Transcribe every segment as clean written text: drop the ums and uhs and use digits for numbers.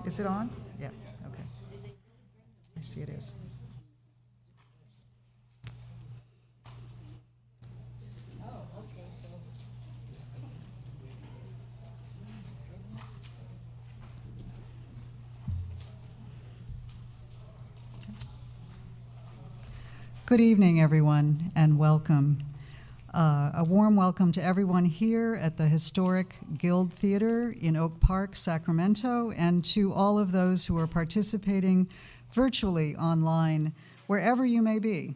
Is it on? Yeah, okay. I see it is. Good evening, everyone, and welcome. A warm welcome to everyone here at the historic Guild Theater in Oak Park, Sacramento, and to all of those who are participating virtually online, wherever you may be.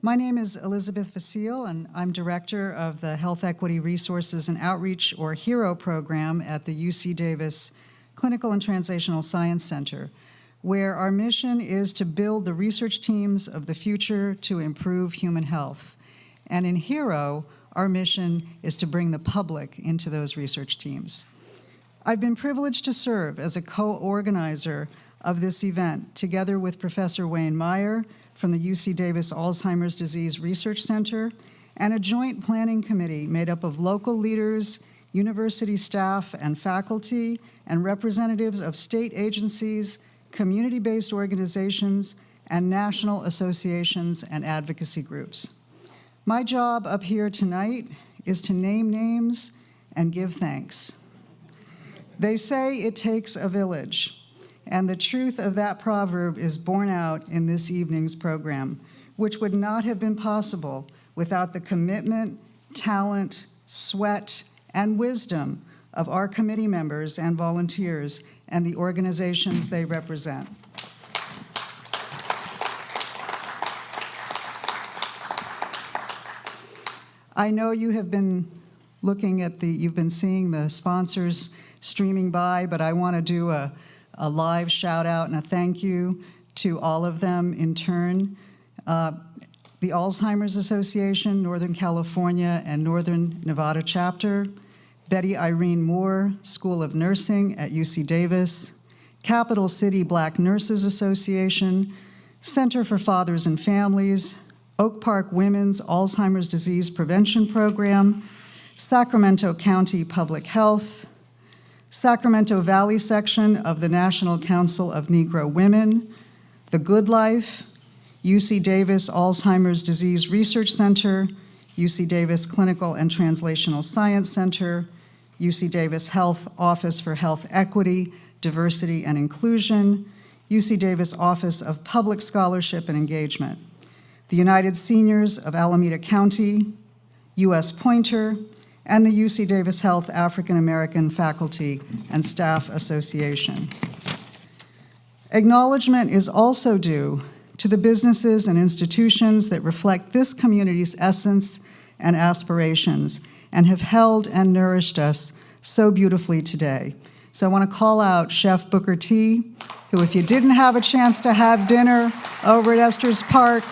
My name is Elizabeth Vasile, and I'm Director of the Health Equity Resources and Outreach, or HERO program at the UC Davis Clinical and Translational Science Center, where our mission is to build the research teams of the future to improve human health. And in HERO, our mission is to bring the public into those research teams. I've been privileged to serve as a co-organizer of this event, together with Professor Wayne Meyer from the UC Davis Alzheimer's Disease Research Center, and a joint planning committee made up of local leaders, university staff and faculty, and representatives of state agencies, community-based organizations, and national associations and advocacy groups. My job up here tonight is to name names and give thanks. They say it takes a village, and the truth of that proverb is borne out in this evening's program, which would not have been possible without the commitment, talent, sweat, and wisdom of our committee members and volunteers and the organizations they represent. I know you have been looking at you've been seeing the sponsors streaming by, but I want to do a live shout out and a thank you to all of them in turn. The Alzheimer's Association, Northern California and Northern Nevada Chapter, Betty Irene Moore, School of Nursing at UC Davis, Capital City Black Nurses Association, Center for Fathers and Families, Oak Park Women's Alzheimer's Disease Prevention Program, Sacramento County Public Health, Sacramento Valley section of the National Council of Negro Women, The Good Life, UC Davis Alzheimer's Disease Research Center, UC Davis Clinical and Translational Science Center, UC Davis Health Office for Health Equity, Diversity and Inclusion, UC Davis Office of Public Scholarship and Engagement, the United Seniors of Alameda County, U.S. Pointer, and the UC Davis Health African American Faculty and Staff Association. Acknowledgement is also due to the businesses and institutions that reflect this community's essence and aspirations and have held and nourished us so beautifully today. So I want to call out Chef Booker T, who, if you didn't have a chance to have dinner over at Estes Park,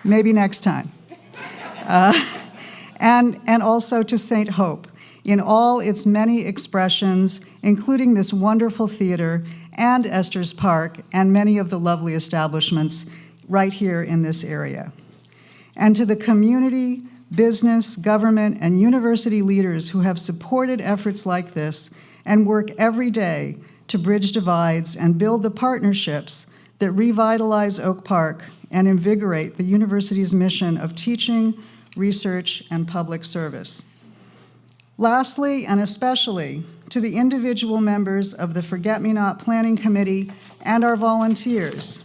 maybe next time. And also to St. Hope, in all its many expressions, including this wonderful theater and Estes Park and many of the lovely establishments right here in this area. And to the community, business, government, and university leaders who have supported efforts like this and work every day to bridge divides and build the partnerships that revitalize Oak Park and invigorate the university's mission of teaching, research, and public service. Lastly, and especially, to the individual members of the Forget-Me-Not Planning Committee and our volunteers.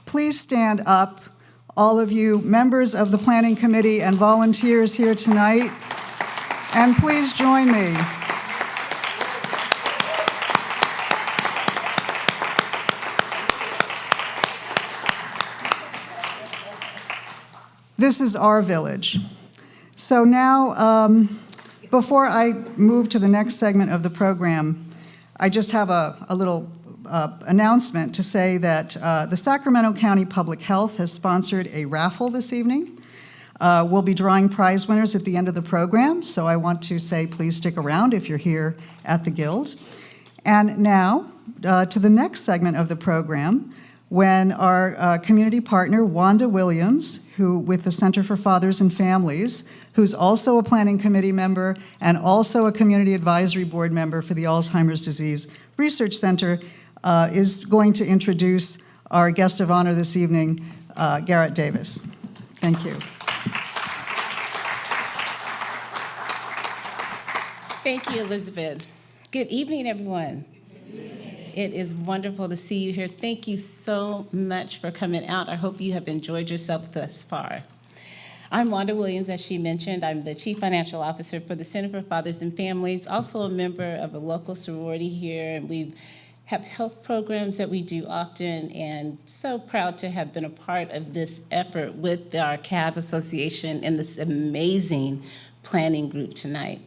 Please stand up, all of you members of the Planning Committee and volunteers here tonight, and please join me. This is our village. So now, before I move to the next segment of the program, I just have a little announcement to say that the Sacramento County Public Health has sponsored a raffle this evening. We'll be drawing prize winners at the end of the program, so I want to say please stick around if you're here at the Guild. And now, to the next segment of the program, when our community partner, Wanda Williams, who with the Center for Fathers and Families, who's also a planning committee member and also a community advisory board member for the Alzheimer's Disease Research Center, is going to introduce our guest of honor this evening, Garrett Davis. Thank you. Thank you, Elizabeth. Good evening, everyone. It is wonderful to see you here. Thank you so much for coming out. I hope you have enjoyed yourself thus far. I'm Wanda Williams, as she mentioned. I'm the Chief Financial Officer for the Center for Fathers and Families, also a member of a local sorority here, and we have health programs that we do often, and so proud to have been a part of this effort with our CAB Association and this amazing planning group tonight.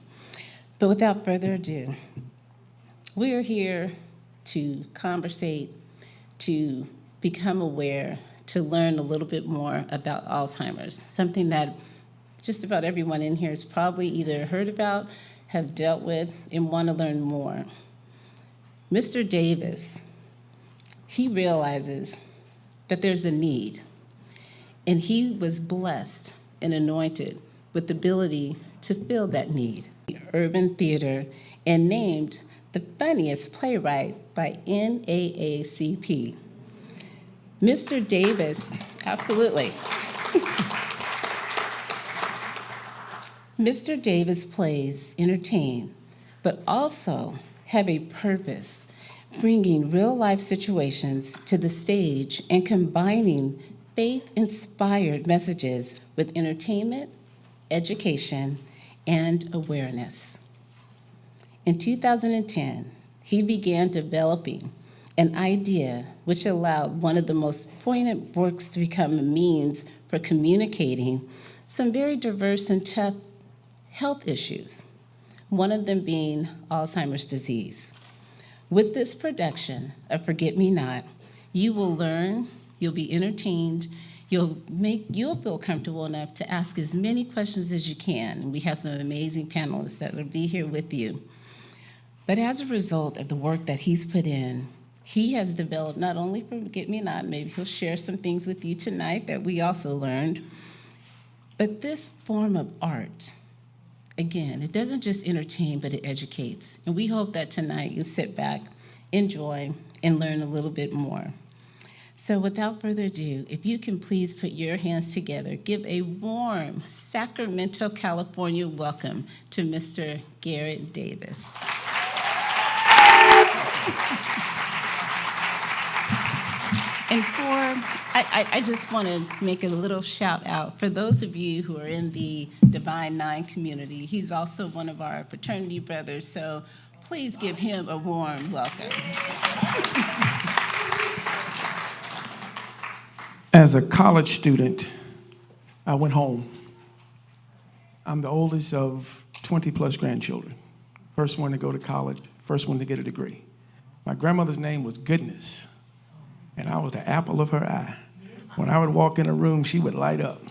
But without further ado, we are here to conversate, to become aware, to learn a little bit more about Alzheimer's, something that just about everyone in here has probably either heard about, have dealt with, and want to learn more. Mr. Davis, he realizes that there's a need, and he was blessed and anointed with the ability to fill that need. Urban Theater, and named the funniest playwright by NAACP. Mr. Davis, absolutely. Mr. Davis plays entertain, but also have a purpose, bringing real-life situations to the stage and combining faith-inspired messages with entertainment, education, and awareness. In 2010, he began developing an idea which allowed one of the most poignant works to become a means for communicating some very diverse and tough health issues, one of them being Alzheimer's disease. With this production of Forget Me Not, you will learn, you'll be entertained, you'll feel comfortable enough to ask as many questions as you can. And we have some amazing panelists that will be here with you. But as a result of the work that he's put in, he has developed not only Forget Me Not, maybe he'll share some things with you tonight that we also learned, but this form of art, again, it doesn't just entertain, but it educates. And we hope that tonight you'll sit back, enjoy, and learn a little bit more. So without further ado, if you can please put your hands together, give a warm Sacramento, California welcome to Mr. Garrett Davis. And I just want to make a little shout out for those of you who are in the Divine Nine community. He's also one of our fraternity brothers, so please give him a warm welcome. As a college student, I went home. I'm the oldest of 20 plus grandchildren. First one to go to college, first one to get a degree. My grandmother's name was Goodness, and I was the apple of her eye. When I would walk in a room, she would light up.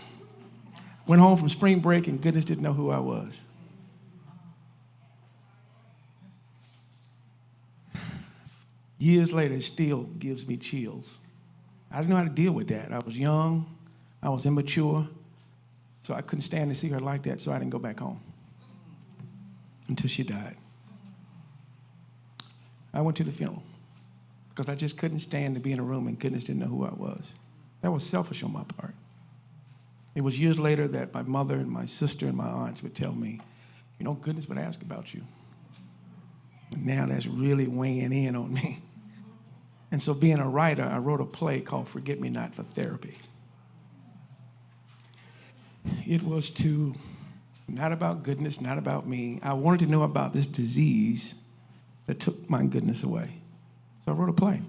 Went home from spring break, and Goodness didn't know who I was. Years later, it still gives me chills. I didn't know how to deal with that. I was young, I was immature, so I couldn't stand to see her like that, so I didn't go back home until she died. I went to the funeral because I just couldn't stand to be in a room and Goodness didn't know who I was. That was selfish on my part. It was years later that my mother and my sister and my aunts would tell me, you know, Goodness would ask about you. And now that's really weighing in on me. And so being a writer, I wrote a play called Forget Me Not for therapy. It was not about Goodness, not about me. I wanted to know about this disease that took my Goodness away. So I wrote a play.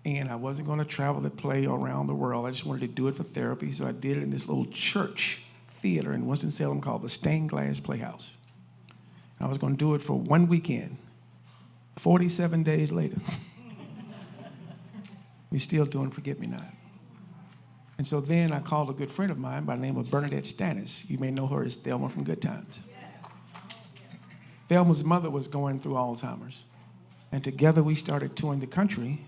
And I wasn't going to travel the play around the world. I just wanted to do it for therapy, so I did it in this little church theater in Winston-Salem called the Stained Glass Playhouse. I was going to do it for one weekend. 47 days later, we're still doing Forget Me Not. And so then I called a good friend of mine by the name of Bernadette Stannis. You may know her as Thelma from Good Times. Thelma's mother was going through Alzheimer's. And together we started touring the country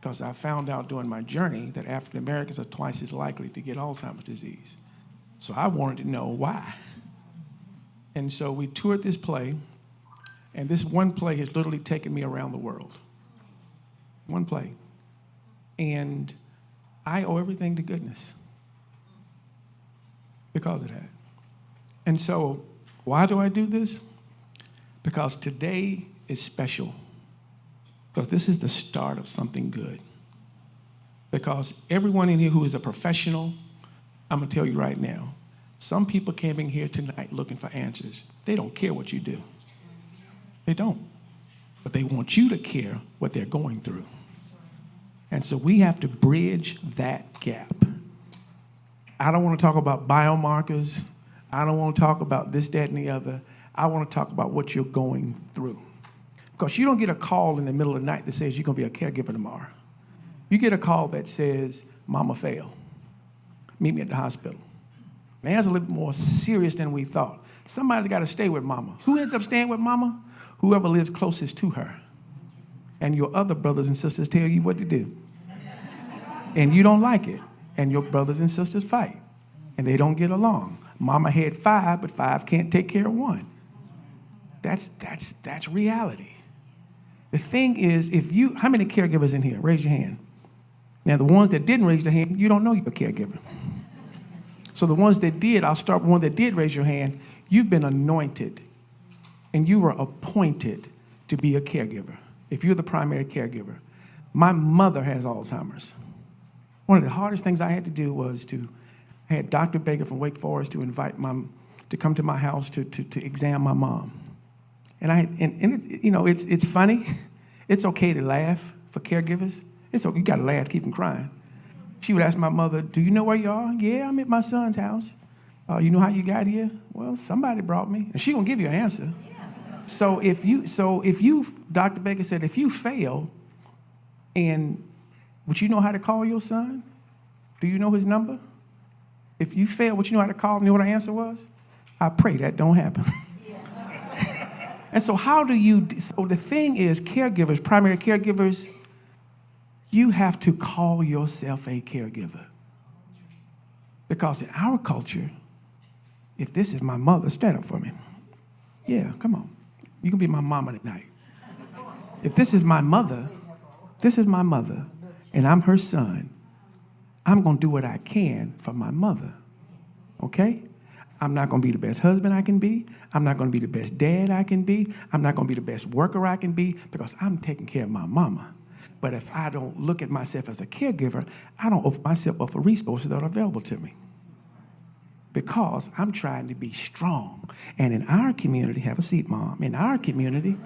because I found out during my journey that African Americans are twice as likely to get Alzheimer's disease. So I wanted to know why. And so we toured this play, and this one play has literally taken me around the world. One play. And I owe everything to goodness because of that. And so why do I do this? Because today is special. Because this is the start of something good. Because everyone in here who is a professional, I'm going to tell you right now, some people came in here tonight looking for answers. They don't care what you do. They don't. But they want you to care what they're going through. And so we have to bridge that gap. I don't want to talk about biomarkers. I don't want to talk about this, that, and the other. I want to talk about what you're going through. Because you don't get a call in the middle of the night that says you're going to be a caregiver tomorrow. You get a call that says, Mama failed. Meet me at the hospital. Man, that's a little bit more serious than we thought. Somebody's got to stay with Mama. Who ends up staying with Mama? Whoever lives closest to her. And your other brothers and sisters tell you what to do. And you don't like it. And your brothers and sisters fight. And they don't get along. Mama had 5, but 5 can't take care of 1. That's reality. The thing is, how many caregivers in here? Raise your hand. Now, the ones that didn't raise their hand, you don't know you're a caregiver. So the ones that did, I'll start with one that did raise your hand. You've been anointed, and you were appointed to be a caregiver, if you're the primary caregiver. My mother has Alzheimer's. One of the hardest things I had to do was I had Dr. Baker from Wake Forest to invite to come to my house to examine my mom. It's funny. It's okay to laugh for caregivers. It's okay. You got to laugh to keep from crying. She would ask my mother, do you know where you are? Yeah, I'm at my son's house. You know how you got here? Well, somebody brought me. And she gonna give you an answer. Yeah. So if you, Dr. Baker said, if you fail, would you know how to call your son? Do you know his number? If you fail, would you know how to call him? You know what her answer was? I pray that don't happen. And so so the thing is, caregivers, primary caregivers, you have to call yourself a caregiver. Because in our culture, if this is my mother, stand up for me. Yeah, come on. You can be my mama tonight. If this is my mother, and I'm her son, I'm going to do what I can for my mother. Okay? I'm not going to be the best husband I can be. I'm not going to be the best dad I can be. I'm not going to be the best worker I can be because I'm taking care of my mama. But if I don't look at myself as a caregiver, I don't open myself up for resources that are available to me. Because I'm trying to be strong. And in our community, have a seat, Mom. In our community,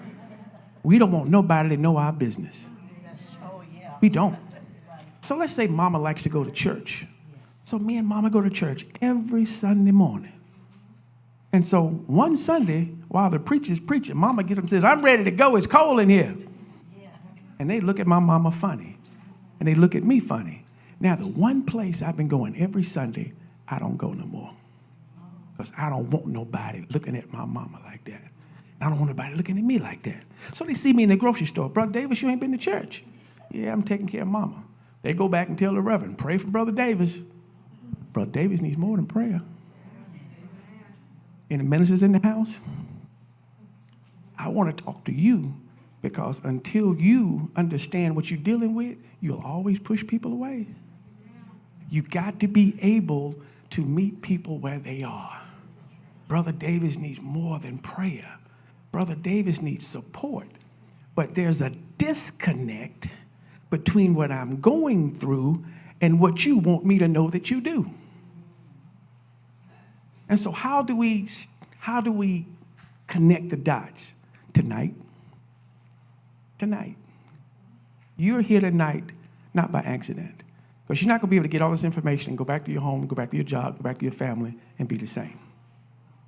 we don't want nobody to know our business. We don't. So let's say Mama likes to go to church. So me and Mama go to church every Sunday morning. And so one Sunday, while the preacher's preaching, Mama gets up and says, I'm ready to go. It's cold in here. And they look at my mama funny. And they look at me funny. Now, the one place I've been going every Sunday, I don't go no more. Because I don't want nobody looking at my mama like that. I don't want nobody looking at me like that. So they see me in the grocery store. Brother Davis, you ain't been to church. Yeah, I'm taking care of mama. They go back and tell the reverend, pray for Brother Davis. Brother Davis needs more than prayer. And the ministers in the house, I want to talk to you because until you understand what you're dealing with, you'll always push people away. You got to be able to meet people where they are. Brother Davis needs more than prayer. Brother Davis needs support. But there's a disconnect between what I'm going through and what you want me to know that you do. And so how do we connect the dots? Tonight. You're here tonight, not by accident. Because you're not going to be able to get all this information and go back to your home, go back to your job, go back to your family, and be the same.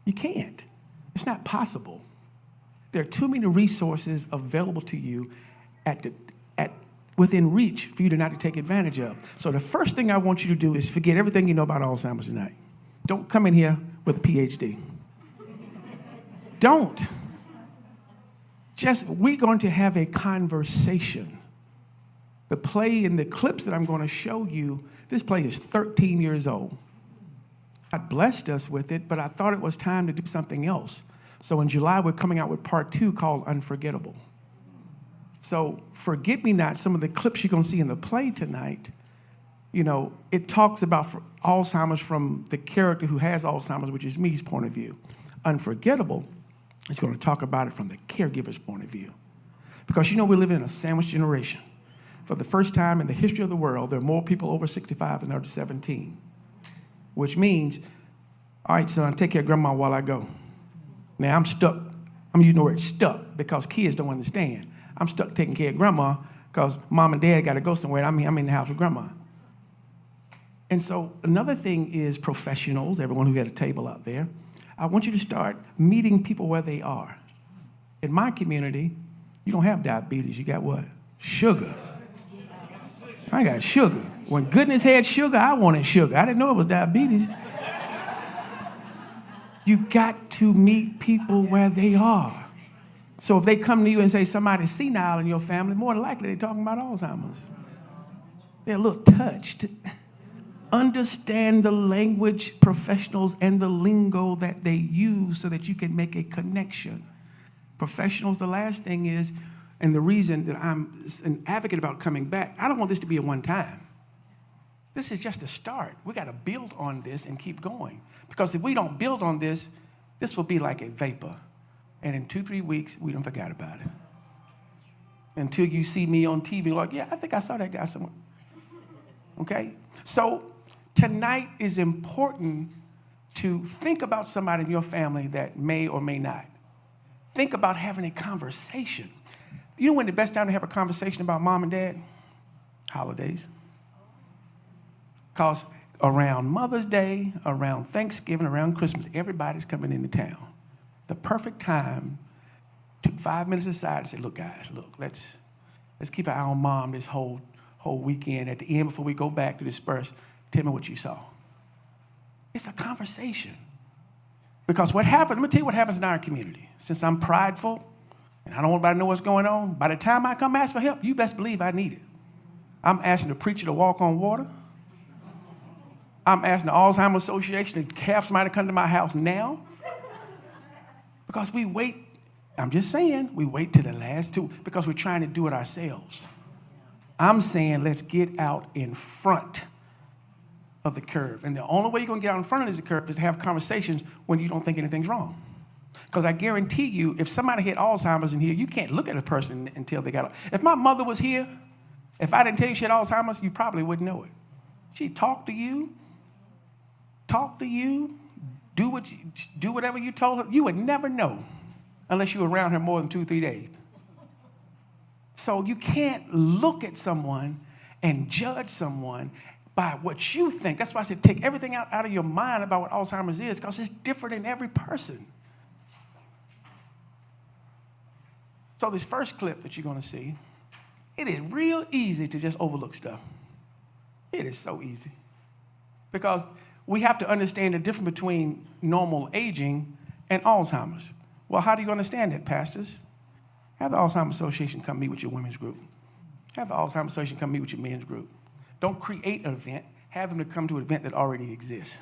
You can't. It's not possible. There are too many resources available to you within reach for you to not to take advantage of. So the first thing I want you to do is forget everything you know about Alzheimer's tonight. Don't come in here with a PhD. Don't. We're going to have a conversation. The play and the clips that I'm going to show you, this play is 13 years old. God blessed us with it, but I thought it was time to do something else. So in July, we're coming out with part 2 called Unforgettable. So Forget Me Not, some of the clips you're going to see in the play tonight, you know, it talks about Alzheimer's from the character who has Alzheimer's, which is me's point of view. Unforgettable is going to talk about it from the caregiver's point of view. Because, you know, we live in a sandwich generation. For the first time in the history of the world, there are more people over 65 than under 17. Which means, all right, son, take care of grandma while I go. Now, I'm stuck. I'm using the word stuck because kids don't understand. I'm stuck taking care of grandma because mom and dad got to go somewhere. I'm in the house with grandma. And so another thing is professionals, everyone who had a table out there. I want you to start meeting people where they are. In my community, you don't have diabetes. You got what? Sugar. I got sugar. When goodness had sugar, I wanted sugar. I didn't know it was diabetes. You got to meet people where they are. So if they come to you and say somebody's senile in your family, more than likely they're talking about Alzheimer's. They're a little touched. Understand the language professionals and the lingo that they use so that you can make a connection. Professionals, the last thing is, and the reason that I'm an advocate about coming back, I don't want this to be a one-time. This is just a start. We got to build on this and keep going. Because if we don't build on this, this will be like a vapor. And in 2-3 weeks, we don't forget about it. Until you see me on TV, like, yeah, I think I saw that guy somewhere. Okay? So tonight is important to think about somebody in your family that may or may not. Think about having a conversation. You know when the best time to have a conversation about mom and dad? Holidays. Because around Mother's Day, around Thanksgiving, around Christmas, everybody's coming into town. The perfect time to 5 minutes aside and say, look, guys, look, let's keep an eye on mom this whole weekend. At the end, before we go back to disperse, tell me what you saw. It's a conversation. Because what happened, let me tell you what happens in our community. Since I'm prideful and I don't want anybody to know what's going on, by the time I come ask for help, you best believe I need it. I'm asking the preacher to walk on water. I'm asking the Alzheimer Association to have somebody come to my house now. Because we wait, I'm just saying, we wait till the last two because we're trying to do it ourselves. I'm saying let's get out in front of the curve. And the only way you're going to get out in front of the curve is to have conversations when you don't think anything's wrong. Because I guarantee you, if somebody had Alzheimer's in here, you can't look at a person until they got it. If my mother was here, if I didn't tell you she had Alzheimer's, you probably wouldn't know it. She'd talk to you, do whatever you told her. You would never know unless you were around her more than 2-3 days. So you can't look at someone and judge someone by what you think. That's why I said take everything out of your mind about what Alzheimer's is, because it's different in every person. So this first clip that you're going to see, it is real easy to just overlook stuff. It is so easy. Because we have to understand the difference between normal aging and Alzheimer's. Well, how do you understand that, pastors? Have the Alzheimer's Association come meet with your women's group. Have the Alzheimer's Association come meet with your men's group. Don't create an event. Have them to come to an event that already exists.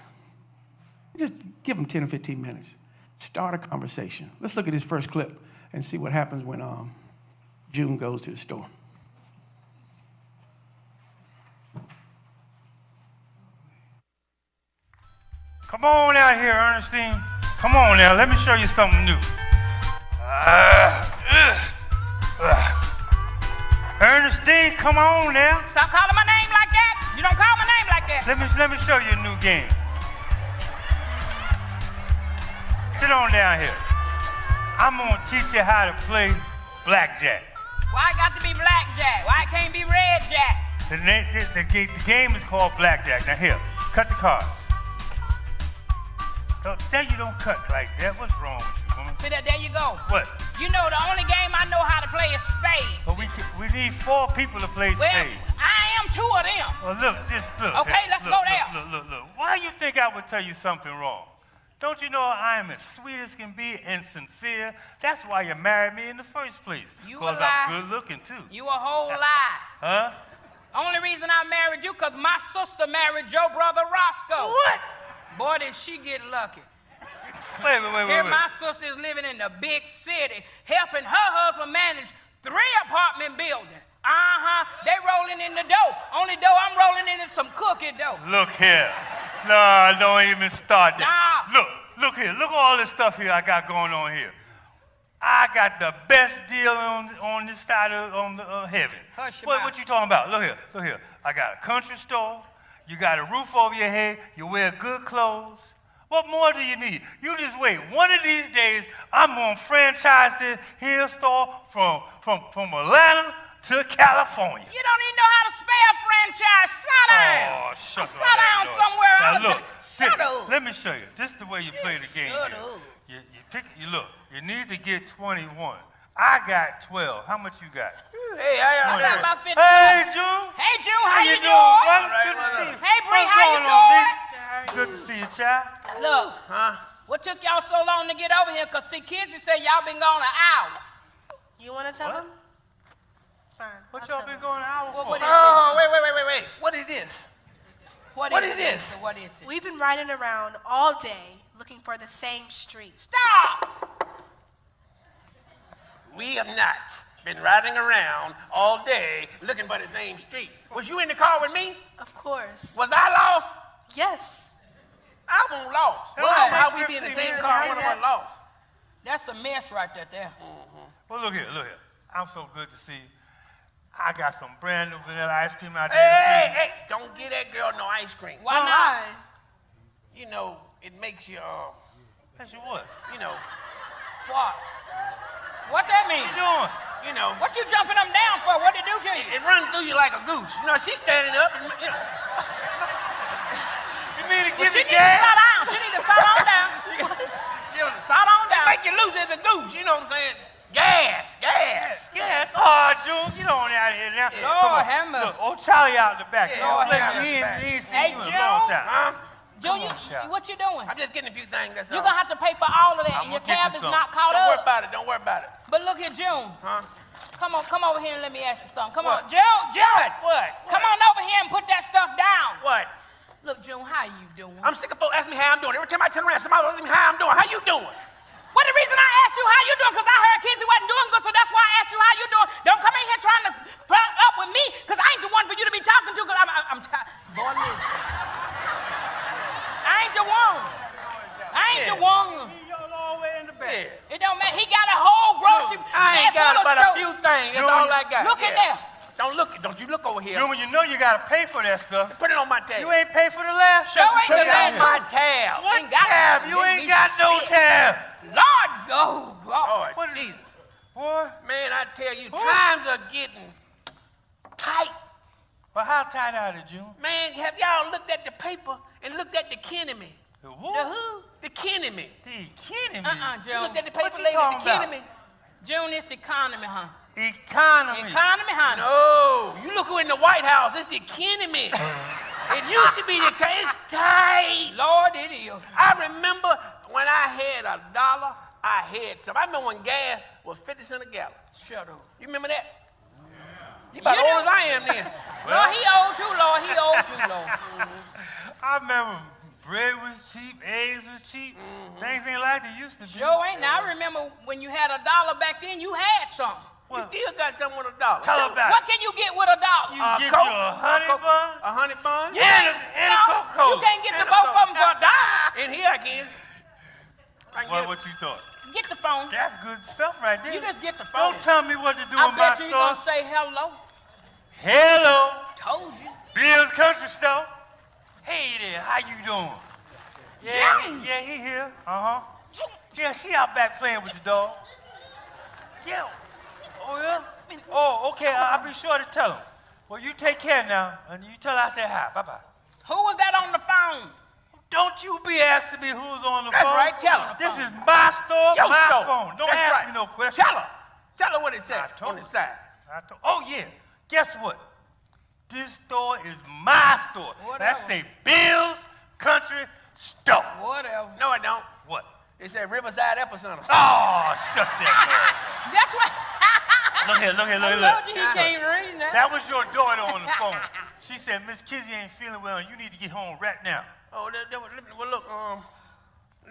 Just give them 10 or 15 minutes. Start a conversation. Let's look at this first clip and see what happens when June goes to the store. Come on out here, Ernestine. Come on now, let me show you something new. Ernestine, come on now. Stop calling my name like that. You don't call my name like that. Let me show you a new game. Sit on down here. I'm gonna teach you how to play blackjack. Why it got to be blackjack? Why it can't be red jack? The game is called blackjack. Now here, cut the cards. Tell you don't cut like that. What's wrong with you, woman? See that? There you go. What? You know the only game I know how to play is spades. But we need 4 people to play spades. I am 2 of them. Well, look. Okay, let's go there. Look. Why you think I would tell you something wrong? Don't you know I am as sweet as can be and sincere? That's why you married me in the first place. You a lie. Because I'm good looking, too. You a whole lie. Huh? Only reason I married you because my sister married your brother Roscoe. What? Boy, did she get lucky. Wait. Here my sister is living in the big city, helping her husband manage 3 apartment buildings. They rolling in the dough. Only dough I'm rolling in is some cookie dough. Look here. No, don't even start that. Nah. Look here. Look at all this stuff here I got going on here. I got the best deal on this side of heaven. Hush your mouth. What you talking about? Look here. I got a country store. You got a roof over your head. You wear good clothes. What more do you need? You just wait. One of these days, I'm gonna franchise this here store from Atlanta to California. You don't even know how to spell franchise. Sit down. Oh, shut Sit down somewhere else. Now look, Shut up. let me show you. This is the way you play the game. Shut here. up. You look. You need to get 21. I got 12. How much you got? Hey, I got about 50. Hey, June. Hey, June, how you doing? Good to see you. Hey, Bree, What's how you going on, doing? Niece? Good to see you, child. Look, what took y'all so long to get over here? Because, see, Kizzy said y'all been gone an hour. You want to tell him? Fine. What y'all been going an hour for? What is Oh, wait. What is this? What What is is this? this? What is it? We've been riding around all day looking for the same street. Stop! We have not been riding around all day looking for the same street. Was you in the car with me? Of course. Was I lost? Yes. I wasn't lost. It Well, only how takes we be in the 15 same minutes. car when I was lost? That's a mess right there. Well, look here. I'm so good to see you. I got some brand new vanilla ice cream out there. Hey, don't give that girl no ice cream. Why not? You know, it makes you, That's your what? you know, What? What that mean? What you doing? you know, What you jumping them down for? What it do to you? it runs through you like a goose. You know, she's standing up and, you know. You mean to Well, give she me need to sit gas? down. She need to sit on down. You know, Sit on they down. make you loose as a goose, you know what I'm saying? Gas. Yes. Oh, June, get on out of here now. Lord, Come on. have mercy. Look, old Charlie out in the back. Yeah, Lord, Look, have he mercy. ain't seen Hey, you in a long June. time. Huh? June, on, child. what you doing? I'm just getting a few things, that's all. You're going to have to pay for all of that, and I'ma your get tab you is some. not caught Don't worry up. about it. Don't worry about it. But look here, June. Huh? Come over here and let me ask you something. Come What? on, June. What? Come on over here and put that stuff down. What? Look, June, how you doing? I'm sick of folks asking me how I'm doing. Every time I turn around, somebody asks me how I'm doing. How you doing? Well, the reason I asked you how you doing, because I heard Kizzy wasn't doing good, so that's why I asked you how you doing. Don't come in here trying to front up with me, because I ain't the one for you to be talking to, because I'm tired. Boy, listen. I ain't the one. I ain't the one. Y'all all the way in the back. Yeah. It don't matter. He got a whole grocery I ain't bag got full of but a stuff. few things. That's Junior, all I got. Look at there. Don't you look over here. June, you know you got to pay for that stuff. Put it on my tab. You ain't paid for the last Sure stuff. ain't Put the it on last my one. tab. What Ain't got tab? it. You Let ain't me got no see. tab. Lord, oh, God. Lord, What is Jesus. Boy, Man, I tell you, times are getting tight. but how tight are they, June? Man, have y'all looked at the paper and looked at the Kenemy? The The what? who? The Kenemy. The kidding me. You June. looked at the What paper you lately, the talking about? Kenemy? June, it's economy, huh? Economy. Economy, huh? No, you look who in the White House, it's the Kenemy. It used to be it's tight. Lord, it is. I remember when I had $1, I had some. I remember when gas was 50 cents a gallon. Shut up. You remember that? You about You old do. as I am then. Lord, he old too, Lord. He old too, Lord. I remember bread was cheap, eggs was cheap. Things ain't like they used to be. Sure ain't. Now, I remember when you had $1 back then, you had something. You still got something with $1. Tell about What it. can you get with $1? You get Coke, you a honey Coke, bun a honey bun. and a Coca-Cola. You can't get the both of them for $1. In here I can. I can get What you thought? Get the phone. That's good stuff right there. You just get the phone. Don't tell me what to do I in my bet you you're going to store. say hello. Hello, Told you. Bill's Country Store. Hey there, how you doing? June. Yeah, he here. Uh-huh. Yeah, she out back playing with the dog. Yeah. Oh, yeah? Oh, okay, I'll be sure to tell him. Well, you take care now, and you tell her I said hi. Bye-bye. Who was that on the phone? Don't you be asking me who's on the That's phone. right, tell her. This is my store, Your my store. phone. Don't That's ask right. me no questions. Tell her what it says I told on the her. side. Oh, yeah. Guess what? This store is my store. Whatever. That say Bill's Country Store. Whatever. No, it don't. What? It said Riverside Epicenter. Oh, shut that door. That's what. Look here, look here, look I here. told you he can't read that. That was your daughter on the phone. She said, Miss Kizzy ain't feeling well. You need to get home right now. Oh, well, look,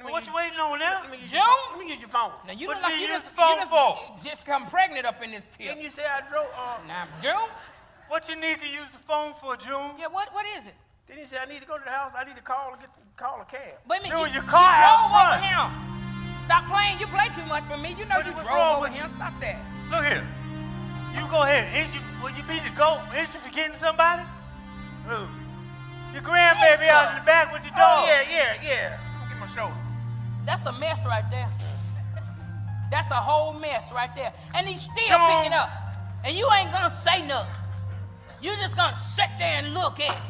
What you waiting on now? let me use June? your phone. Let me use your phone. Now you What look like you you use just, the phone you for? just come pregnant up in this tip. Didn't you say I drove? Now, June? What you need to use the phone for, June? Yeah, what is it? Didn't you say I need to go to the house? I need to call a cab. Wait a minute. June, you your car out drove over front. him. Stop playing. You play too much for me. You know you What's drove wrong over with him. you? Stop that. Look here. You go ahead. Will you be to go? Ain't you forgetting somebody? Who? Your grandbaby out in the back with your dog. Oh, yeah. Let me get my shoulder. That's a mess right there. That's a whole mess right there. And he's still June. picking up. And you ain't gonna say nothing. You're just gonna sit there and look at it.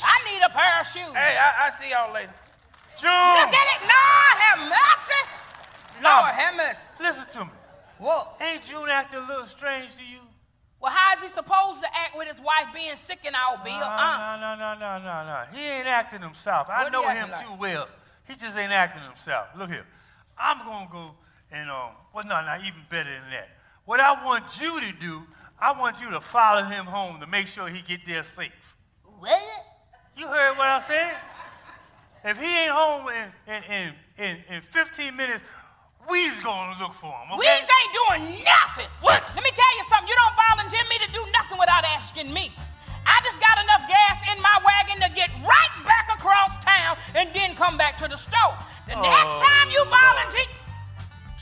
I need a pair of shoes. Hey, I see y'all later. June. Look at it. Lord have mercy. Lord have mercy. Listen to me. What? Ain't June acting a little strange to you? Well, how is he supposed to act with his wife being sick and all, Bill? No. He ain't acting himself. I What know he him acting like? too well. He just ain't acting himself. Look here. I'm going to go and, even better than that. What I want you to do, I want you to follow him home to make sure he get there safe. What? You heard what I said? If he ain't home in 15 minutes, we's going to look for him, okay? We's ain't doing nothing. What? Let me tell you something. You don't volunteer me to do nothing without asking me. I just got enough gas in my wagon to get right back across town and then come back to the store. The next time you volunteer,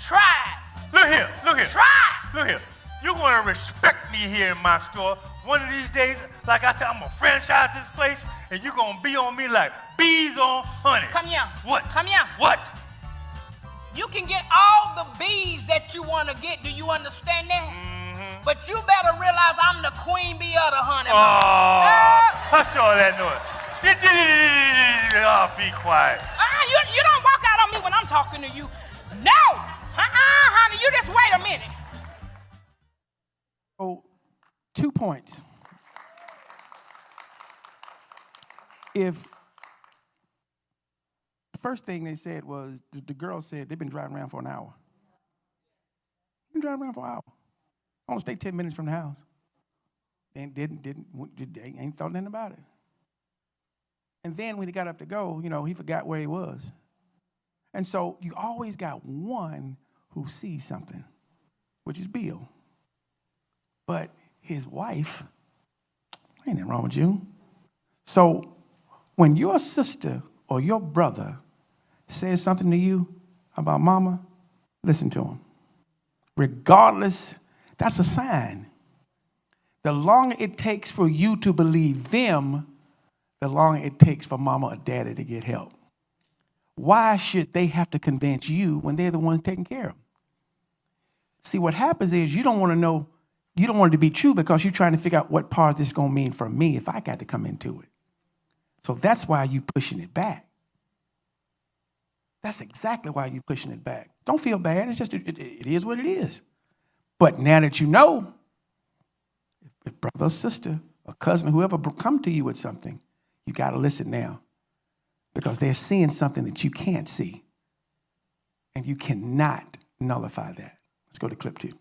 try it. Look here. Try it. Look here. You're going to respect me here in my store. One of these days, like I said, I'm going to franchise this place, and you're going to be on me like bees on honey. Come here. What? Come here. What? You can get all the bees that you want to get. Do you understand that? Mm-hmm. But you better realize I'm the queen bee of the honey. Hush all that noise. Oh, be quiet. You don't walk out on me when I'm talking to you. No. Honey. You just wait a minute. Oh, 2 points. If the first thing they said was, the girl said they've been driving around for an hour. Been driving around for an hour. I want to stay 10 minutes from the house. And ain't thought nothing about it. And then when he got up to go, he forgot where he was. And so you always got one who sees something, which is Bill. But his wife, ain't nothing wrong with you. So when your sister or your brother says something to you about mama, listen to him. Regardless, that's a sign. The longer it takes for you to believe them, the longer it takes for mama or daddy to get help. Why should they have to convince you when they're the ones taking care of them? See, what happens is you don't want to know, you don't want it to be true because you're trying to figure out what part this is going to mean for me if I got to come into it. So that's why you're pushing it back. That's exactly why you're pushing it back. Don't feel bad. It's just, it is what it is. But now that you know, if brother or sister or cousin or whoever come to you with something, you got to listen now because they're seeing something that you can't see. And you cannot nullify that. Let's go to clip 2.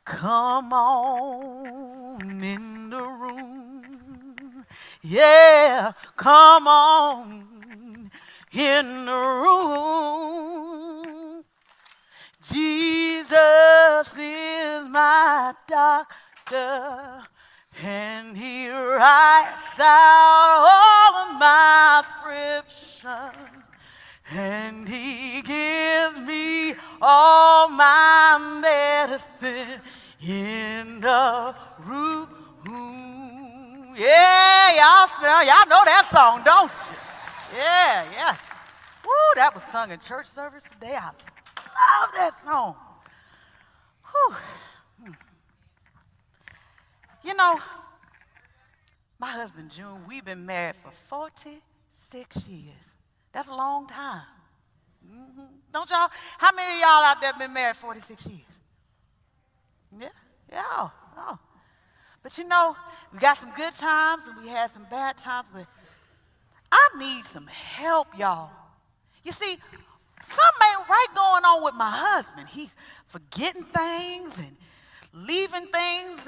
Come on in the room. Yeah, come on in the room. Jesus is my doctor, and he writes out all of my prescriptions, and he gives me all my medicine in the room. Yeah, y'all know that song, don't you? Yeah. Woo, that was sung in church service today. I love that song. Whew. My husband June, we've been married for 46 years. That's a long time. Mm-hmm. Don't y'all? How many of y'all out there been married 46 years? Yeah. Oh. But you know, we got some good times and we had some bad times, but I need some help, y'all. You see, something ain't right going on with my husband. He's forgetting things and leaving things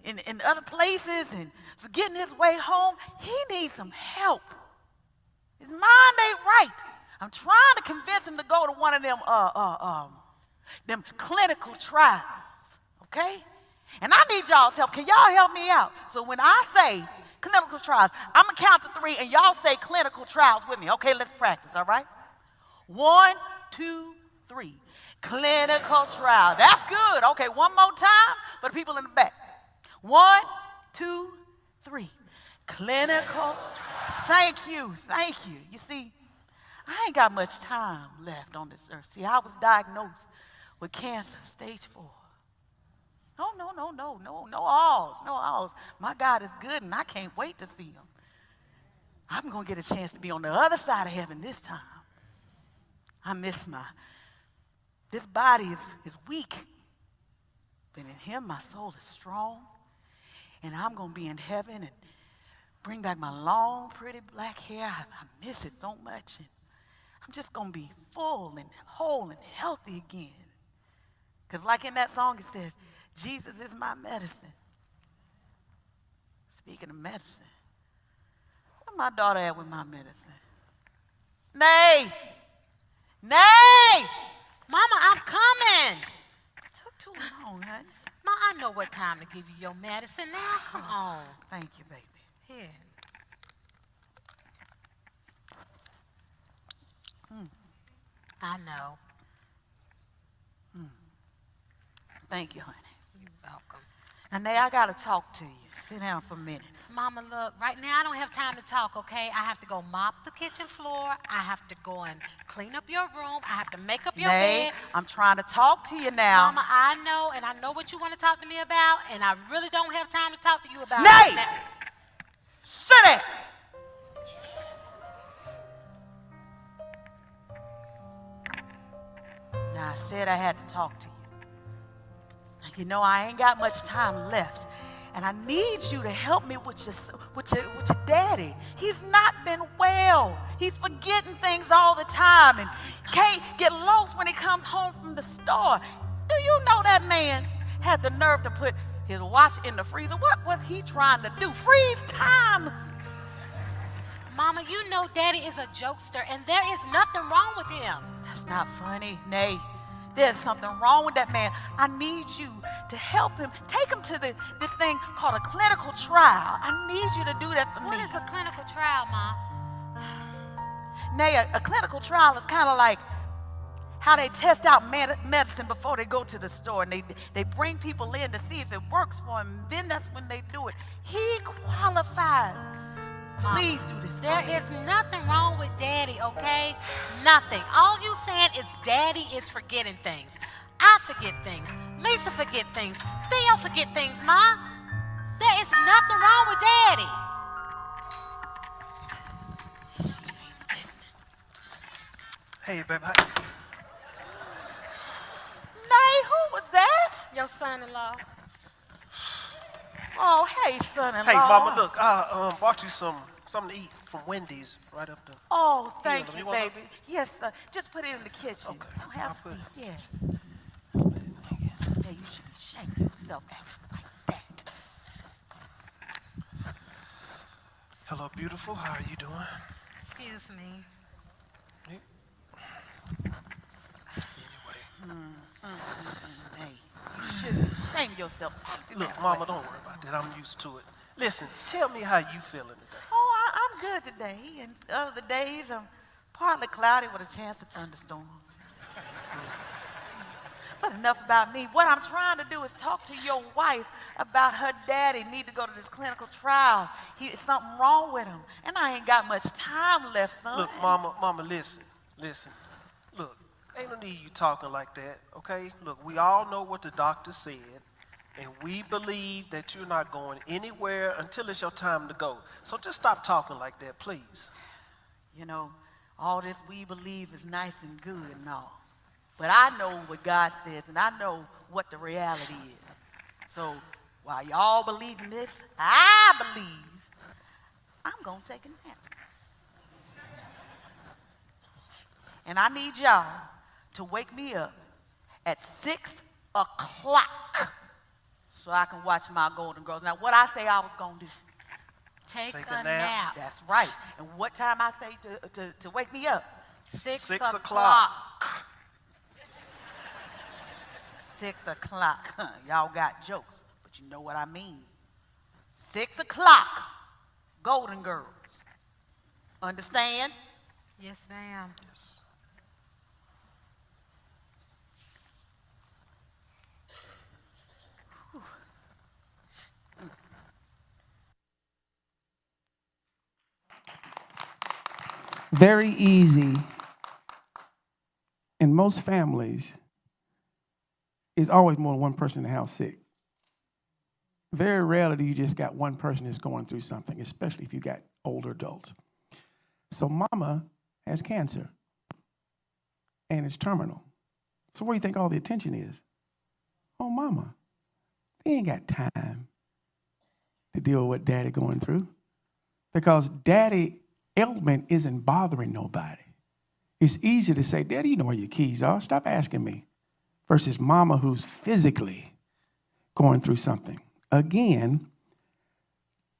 in other places and forgetting his way home. He needs some help. His mind ain't right. I'm trying to convince him to go to one of them clinical trials, okay? And I need y'all's help. Can y'all help me out? So when I say clinical trials, I'm going to count to 3, and y'all say clinical trials with me. Okay, let's practice, all right? 1, 2, 3. Clinical trial. That's good. Okay, one more time for the people in the back. 1, 2, 3. Clinical. Thank you. Thank you. You see, I ain't got much time left on this earth. See, I was diagnosed with cancer, stage 4. No alls. My God is good, and I can't wait to see him. I'm going to get a chance to be on the other side of heaven this time. I miss this body is weak, but in him my soul is strong, and I'm going to be in heaven and bring back my long, pretty black hair. I miss it so much, and I'm just going to be full and whole and healthy again. Because like in that song, it says, Jesus is my medicine. Speaking of medicine, where my daughter at with my medicine? Nay! Mama, I'm coming. Took too long, honey. Ma, I know what time to give you your medicine now. Come on. Thank you, baby. Here. I know. Thank you, honey. You're welcome. Now, Nay, I got to talk to you. Sit down for a minute. Mama, look, right now I don't have time to talk, okay? I have to go mop the kitchen floor. I have to go and clean up your room. I have to make up your Nay, bed. I'm trying to talk to you now. Mama, I know, and I know what you want to talk to me about, and I really don't have time to talk to you about Nay! it. Sit down! Now, I said I had to talk to you. Now, you know, I ain't got much time left. And I need you to help me with your daddy. He's not been well. He's forgetting things all the time and can't get lost when he comes home from the store. Do you know that man had the nerve to put his watch in the freezer? What was he trying to do? Freeze time. Mama, you know Daddy is a jokester, and there is nothing wrong with him. That's not funny, Nay. There's something wrong with that man. I need you to help him. Take him to this thing called a clinical trial. I need you to do that for me. What is a clinical trial, Ma? Nay, a clinical trial is kind of like how they test out medicine before they go to the store, and they bring people in to see if it works for them. Then that's when they do it. He qualifies. Please do this. There is nothing wrong with Daddy, okay? Nothing. All you saying is Daddy is forgetting things. I forget things. Lisa forget things. Theo forget things, Ma. There is nothing wrong with Daddy. Hey, baby. Nay, who was that? Your son-in-law. Oh, hey, son-in-law. Hey, Mama, look, I bought you something to eat from Wendy's right up there. Oh, thank you, You want baby. Yes, sir. Just put it in the kitchen. Okay. Oh, have I'll a put seat. it. Yeah. Yeah, you should shake yourself out like that. Hello, beautiful. How are you doing? Excuse me. Hey, you should shame yourself. Look, Mama, don't worry about that. I'm used to it. Listen, tell me how you feeling today. Oh, I'm good today. And other days, I'm partly cloudy with a chance of thunderstorms. But enough about me. What I'm trying to do is talk to your wife about her daddy need to go to this clinical trial. There's something wrong with him. And I ain't got much time left, son. Look, Mama, listen. Look, ain't no need you talking like that, okay? Look, we all know what the doctor said, and we believe that you're not going anywhere until it's your time to go. So just stop talking like that, please. You know, all this we believe is nice and good and all. But I know what God says, and I know what the reality is. So while y'all believe in this, I believe I'm going to take a nap. And I need y'all to wake me up at 6 o'clock so I can watch my Golden Girls. Now, what I say I was going to do. Take a nap. That's right. And what time I say to wake me up? 6 o'clock. 6 o'clock. Y'all got jokes, but you know what I mean. 6 o'clock, Golden Girls. Understand? Yes, ma'am. Yes. Very easy in most families. It's always more than one person in the house sick. Very rarely do you just got one person that's going through something, especially if you got older adults. So mama has cancer, and it's terminal. So where do you think all the attention is? Oh, mama. They ain't got time to deal with what daddy going through, because daddy ailment isn't bothering nobody. It's easy to say, Daddy, you know where your keys are. Stop asking me. Versus mama who's physically going through something. Again,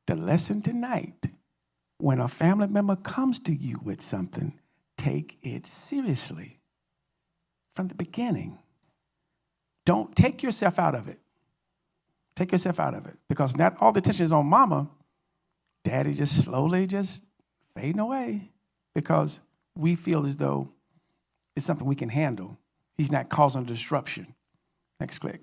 the lesson tonight, when a family member comes to you with something, take it seriously from the beginning. Don't take yourself out of it. Take yourself out of it, because not all the attention is on mama. Daddy just slowly just fading away because we feel as though it's something we can handle. He's not causing a disruption. Next click.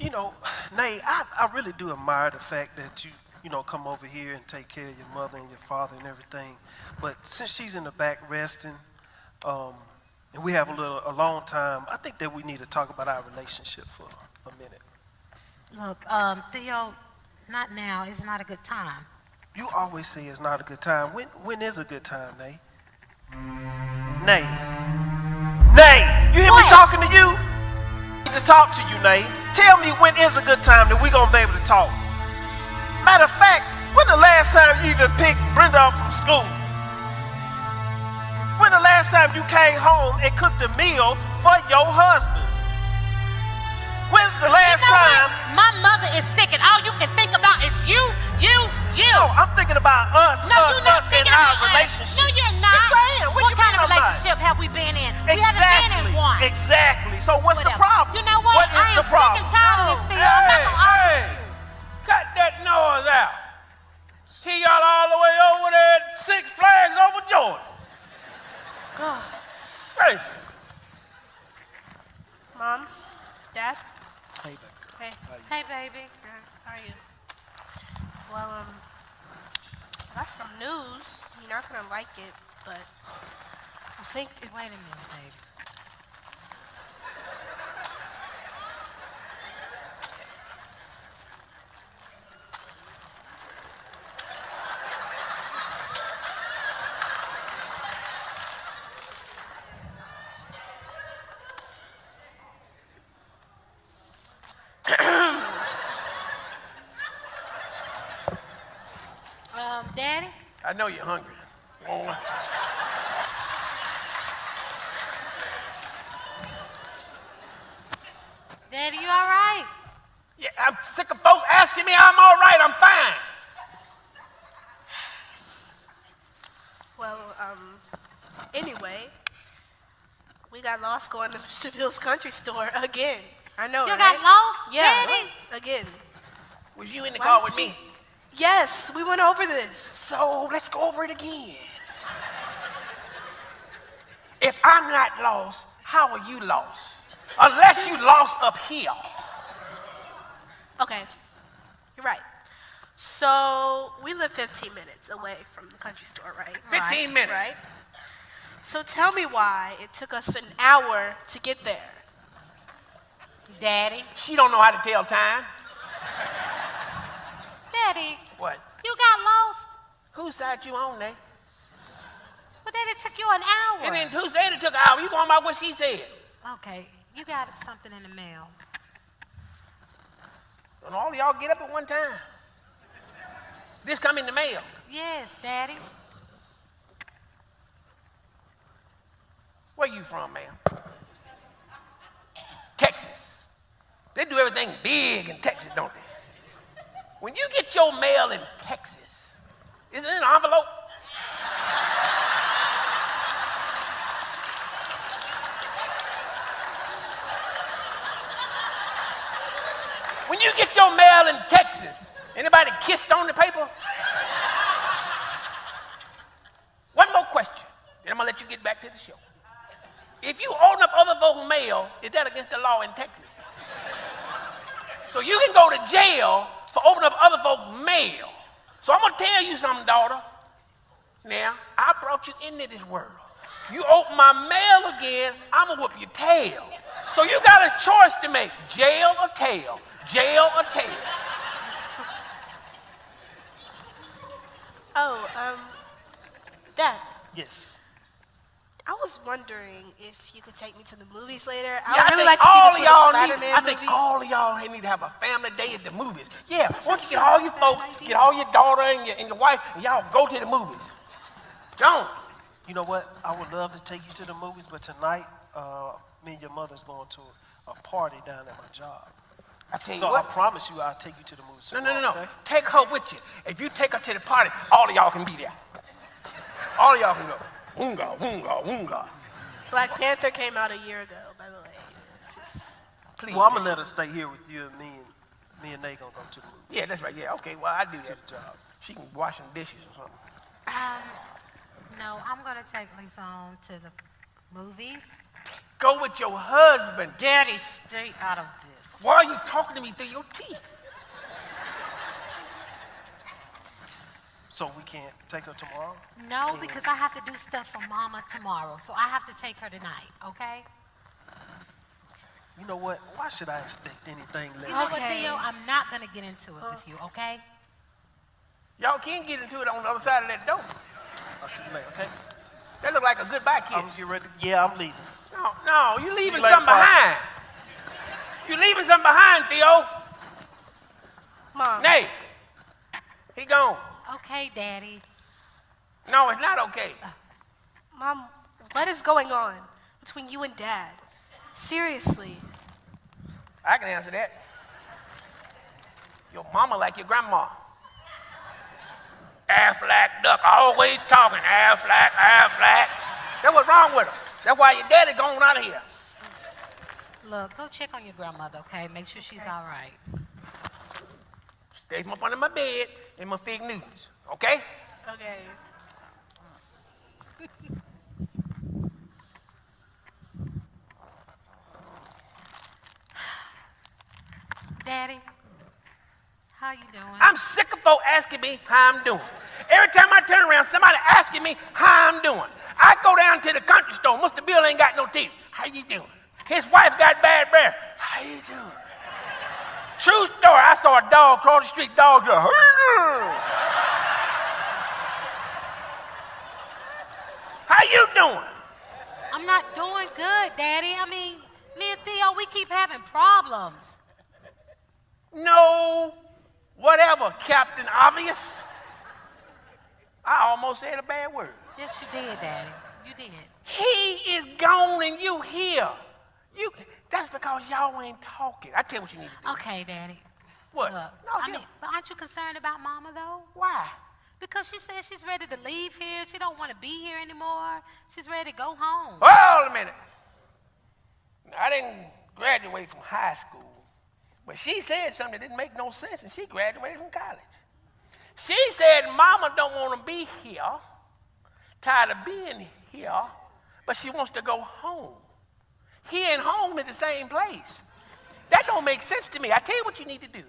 You know, Nay, I really do admire the fact that you know, come over here and take care of your mother and your father and everything. But since she's in the back resting, and we have a long time, I think that we need to talk about our relationship for a minute. Look, Theo, not now. It's not a good time. You always say it's not a good time. When is a good time, Nay? Nay. Nay! You hear me talking to you? I need to talk to you, Nay. Tell me when is a good time that we're going to be able to talk. Matter of fact, when the last time you even picked Brenda up from school? When the last time you came home and cooked a meal for your husband? When's the last time? What? My mother is sick and all you can think about is you. No, I'm thinking about us and our relationship. No, you're not. Yes, I am. What kind of relationship have we been in? We haven't been in one. Exactly. So what's the problem? You know what? What is the problem? I am sick and tired of this, Theo. I'm not gonna argue with you. Cut that noise out. He got all the way over there at Six Flags over Georgia. God. Hey. Mom, Dad. Hey, baby. Hey. Hey, baby. How are you? Well, that's some news. You're not gonna like it, but I think it's... Wait a minute, baby. Daddy? I know you're hungry. Daddy, you all right? Yeah, I'm sick of folks asking me I'm all right. I'm fine. Well, anyway, we got lost going to Mr. Bill's country store again. I know, You right? got lost, Yeah, Daddy? again. Was you in the Why car is with he- me? Yes, we went over this. So let's go over it again. If I'm not lost, how are you lost? Unless you lost up here. Okay, you're right. So we live 15 minutes away from the country store, right? 15 minutes. Right. So tell me why it took us an hour to get there. Daddy? She don't know how to tell time. Daddy? What? You got lost? Whose side you on, Nate? But then it took you an hour. And then who said it took an hour? You going by what she said. Okay, you got something in the mail. Don't all of y'all get up at one time? This come in the mail. Yes, Daddy. Where you from, ma'am? Texas. They do everything big in Texas, don't they? When you get your mail in Texas, is it in an envelope? When you get your mail in Texas, anybody kissed on the paper? One more question, then I'm gonna let you get back to the show. If you open up other folks' mail, is that against the law in Texas? So you can go to jail for opening up other folks' mail. So I'm gonna tell you something, daughter. Now, I brought you into this world. You open my mail again, I'm gonna whoop your tail. So you got a choice to make, jail or tail. Jail or tail. Dad, Yes. I was wondering if you could take me to the movies later. Yeah, I would really think like to see all this of little y'all Spider-Man I movie. think all of y'all need to have a family day at the movies. Yeah, why don't you get all your folks, get all your daughter and your wife, and y'all go to the movies. Don't. You know what? I would love to take you to the movies, but tonight, me and your mother's going to a party down at my job. I tell you So what. I promise you I'll take you to the movies. No. Okay? Take her with you. If you take her to the party, all of y'all can be there. All of y'all can go. Woonga, woonga, woonga. Black Panther came out a year ago, by the way. It's just... Please. Well, I'm going to let her stay here with you, and me and Nate going to go to the movies. Yeah, that's right. Yeah, okay. Well, I do To that. the job. She can wash some dishes or something. No, I'm gonna take Lisa on to the movies. Go with your husband. Daddy, stay out of this. Why are you talking to me through your teeth? So we can't take her tomorrow? No, because I have to do stuff for Mama tomorrow, so I have to take her tonight, okay? You know what? Why should I expect anything less? You know what, Theo? I'm not gonna get into it with you, okay? Y'all can't get into it on the other side of that door. I'll see you later, okay? That look like a goodbye kiss. I'm getting ready. Yeah, I'm leaving. No, you See leaving you later, something Pop. behind. You leaving something behind, Theo. Mom. Nate, he gone. Okay, Daddy. No, it's not okay. Mom, what is going on between you and Dad? Seriously. I can answer that. Your mama like your grandma. Aflac duck, always talking. Aflac, Aflac. That's what's wrong with her. That's why your daddy gone out of here. Look, go check on your grandmother, okay? Make sure she's all right. Stay up under my bed in my fig Newtons, okay? Okay. Daddy, how you doing? I'm sick of folk asking me how I'm doing. Every time I turn around, somebody asking me how I'm doing. I go down to the country store. Mr. Bill ain't got no teeth. How you doing? His wife got bad breath. How you doing? True story. I saw a dog cross the street. Dog just, how you doing? I'm not doing good, Daddy. I mean, me and Theo, we keep having problems. No, whatever, Captain Obvious. I almost said a bad word. Yes, you did, Daddy. You did. He is gone and you here. That's because y'all ain't talking. I tell you what you need to do. Okay, Daddy. What? Look, No, I mean, but aren't you concerned about Mama, though? Why? Because she says she's ready to leave here. She don't want to be here anymore. She's ready to go home. Hold a minute. I didn't graduate from high school, but she said something that didn't make no sense, and she graduated from college. She said Mama don't want to be here, tired of being here, but she wants to go home. Here and home is the same place. That don't make sense to me. I tell you what you need to do.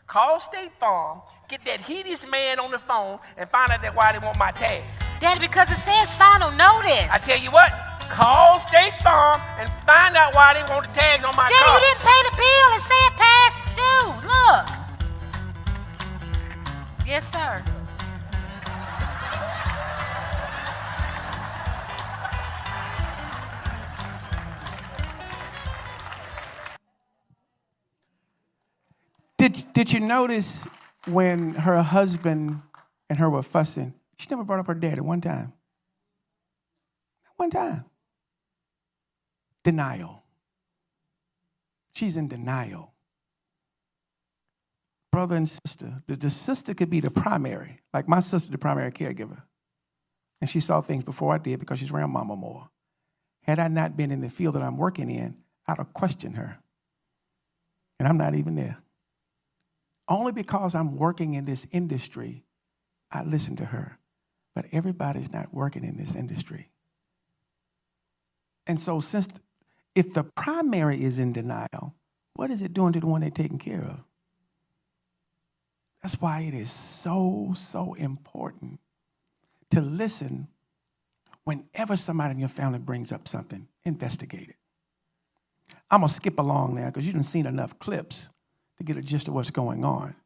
Call State Farm, get that hideous man on the phone, and find out why they want my tag. Daddy, because it says final notice. I tell you what, call State Farm and find out why they want the tags on my Daddy, car. you didn't pay the bill. It said past due. Look. Yes, sir. Did you notice when her husband and her were fussing, she never brought up her daddy one time? One time. Denial. She's in denial. Brother and sister, the sister could be the primary, like my sister, the primary caregiver. And she saw things before I did because she's around mama more. Had I not been in the field that I'm working in, I'd have questioned her. And I'm not even there. Only because I'm working in this industry, I listen to her. But everybody's not working in this industry. And so if the primary is in denial, what is it doing to the one they're taking care of? That's why it is so important to listen whenever somebody in your family brings up something. Investigate it. I'm going to skip along now because you've seen enough clips to get a gist of what's going on.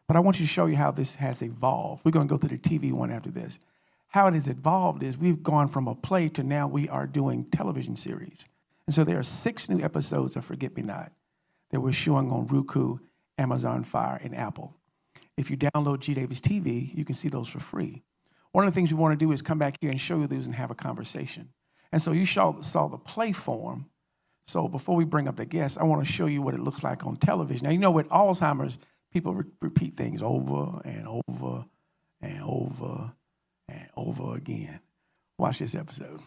But I want you to show you how this has evolved. We're going to go through the TV one after this. How it has evolved is we've gone from a play to now we are doing television series. And so there are 6 new episodes of Forget Me Not that we're showing on Roku, Amazon Fire, and Apple. If you download G Davis TV, you can see those for free. One of the things we want to do is come back here and show you these and have a conversation. And so you saw the play form. So before we bring up the guests, I want to show you what it looks like on television. Now, you know, with Alzheimer's, people repeat things over and over and over and over again. Watch this episode.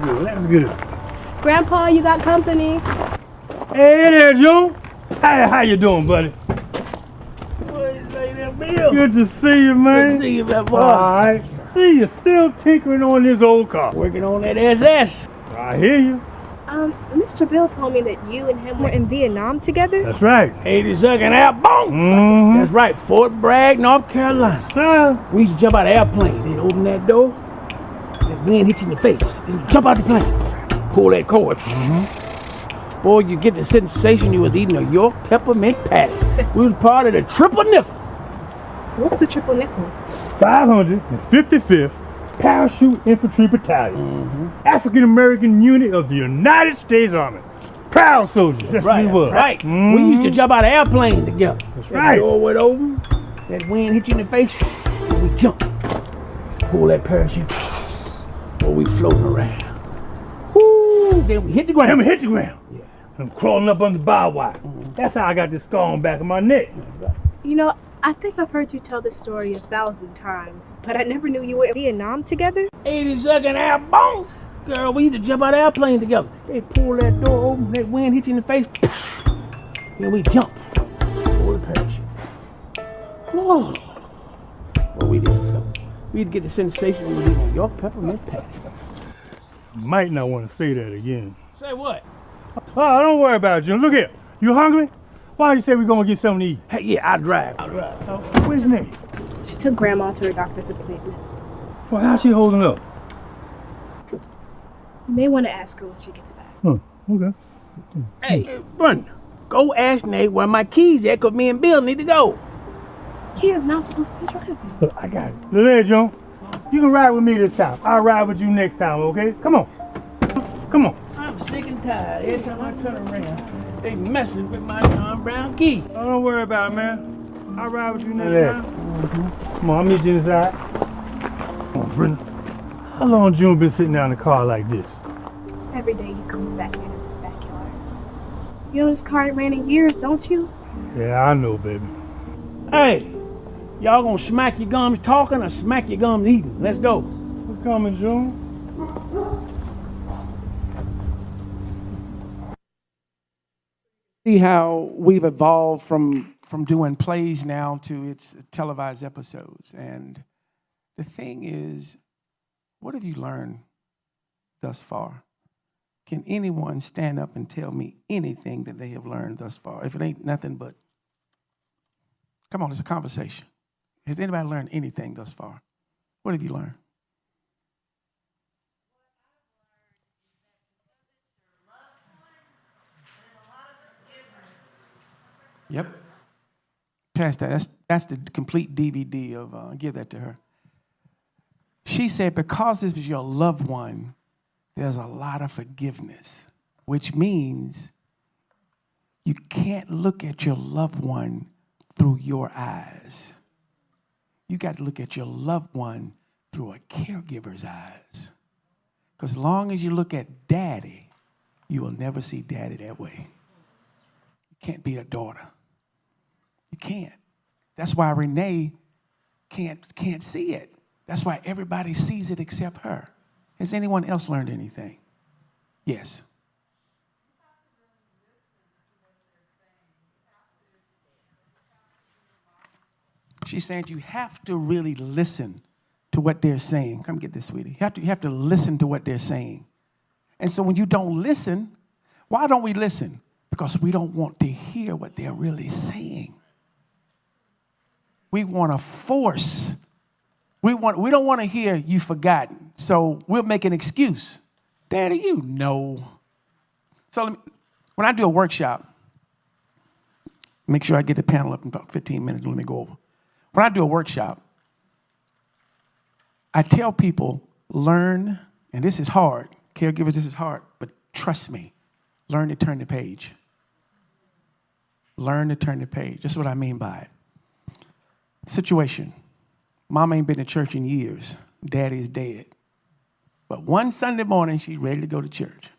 That's good. Grandpa, you got company. Hey there, June. How you doing, buddy? Good to see you, man. Good to see you, that boy. All right. See you still tinkering on this old car. Working on that SS. I hear you. Mr. Bill told me that you and him were in Vietnam together. That's right. 82nd Airborne. Mm-hmm. That's right, Fort Bragg, North Carolina. Sir. We used to jump out of the airplane. They'd open that door, that wind hit you in the face. Then you jump out the plane, pull that cord. Mm-hmm. Boy, you get the sensation you was eating a York peppermint patty. We was part of the triple nickel. What's the triple nickel? 555th Parachute Infantry Battalion, African-American unit of the United States Army. Proud soldiers. That's what we were. Right. We used to jump out of airplanes together. That's right. The door went open, that wind hit you in the face, and we jump. Pull that parachute, or we floating around. Whoo, then we hit the ground. Then we hit the ground. Yeah. I'm crawling up under the barbed wire. That's how I got this scar on the back of my neck. You know, I think I've heard you tell this story 1,000 times, but I never knew you were in Vietnam together. 82nd Airborne. Girl, we used to jump out of airplanes together. They pull that door open, that wind hit you in the face, then we jump. Pull the parachute. Whoa. Well, we didn't float. We'd get the sensation we were eating a York peppermint patty. Might not want to say that again. Say what? Oh, don't worry about it, Jim. Look here. You hungry? Why you say we're going to get something to eat? Hey, yeah, I'll drive. Oh, where's Nate? She took Grandma to her doctor's appointment. Well, how's she holding up? You may want to ask her when she gets back. Huh, okay. Hey, Brenda, go ask Nate where my keys at, because me and Bill need to go. He is not supposed to be driving. Look, I got it. Look there, John. You can ride with me this time. I'll ride with you next time, okay? Come on. Come on. I'm sick and tired. Every time I turn around, they messing with my John Brown key. Oh, don't worry about it, man. I'll ride with you next time. Come on, I'll meet you inside. Come on, Brenda. How long June been sitting down in the car like this? Every day he comes back here to this backyard. You know this car ain't ran in years, don't you? Yeah, I know, baby. Hey, y'all gonna smack your gums talking or smack your gums eating? Let's go. We're coming, June. See how we've evolved from doing plays now to its televised episodes. And the thing is, what have you learned thus far? Can anyone stand up and tell me anything that they have learned thus far? If it ain't nothing but, come on, it's a conversation. Has anybody learned anything thus far? What have you learned? Yep. Pass that. That's the complete DVD of, give that to her. She said, because this is your loved one, there's a lot of forgiveness, which means you can't look at your loved one through your eyes. You got to look at your loved one through a caregiver's eyes. Because as long as you look at daddy, you will never see daddy that way. You can't be a daughter. You can't. That's why Renee can't see it. That's why everybody sees it except her. Has anyone else learned anything? Yes. She's saying you have to really listen to what they're saying. Come get this, sweetie. You have to listen to what they're saying. And so when you don't listen, why don't we listen? Because we don't want to hear what they're really saying. We want to force. We don't want to hear you forgotten. So we'll make an excuse. Daddy, you know. So when I do a workshop, make sure I get the panel up in about 15 minutes. Let me go over. When I do a workshop, I tell people, learn, and this is hard. Caregivers, this is hard, but trust me, learn to turn the page. Learn to turn the page. That's what I mean by it. Situation. Mama ain't been to church in years. Daddy is dead. But one Sunday morning, she's ready to go to church.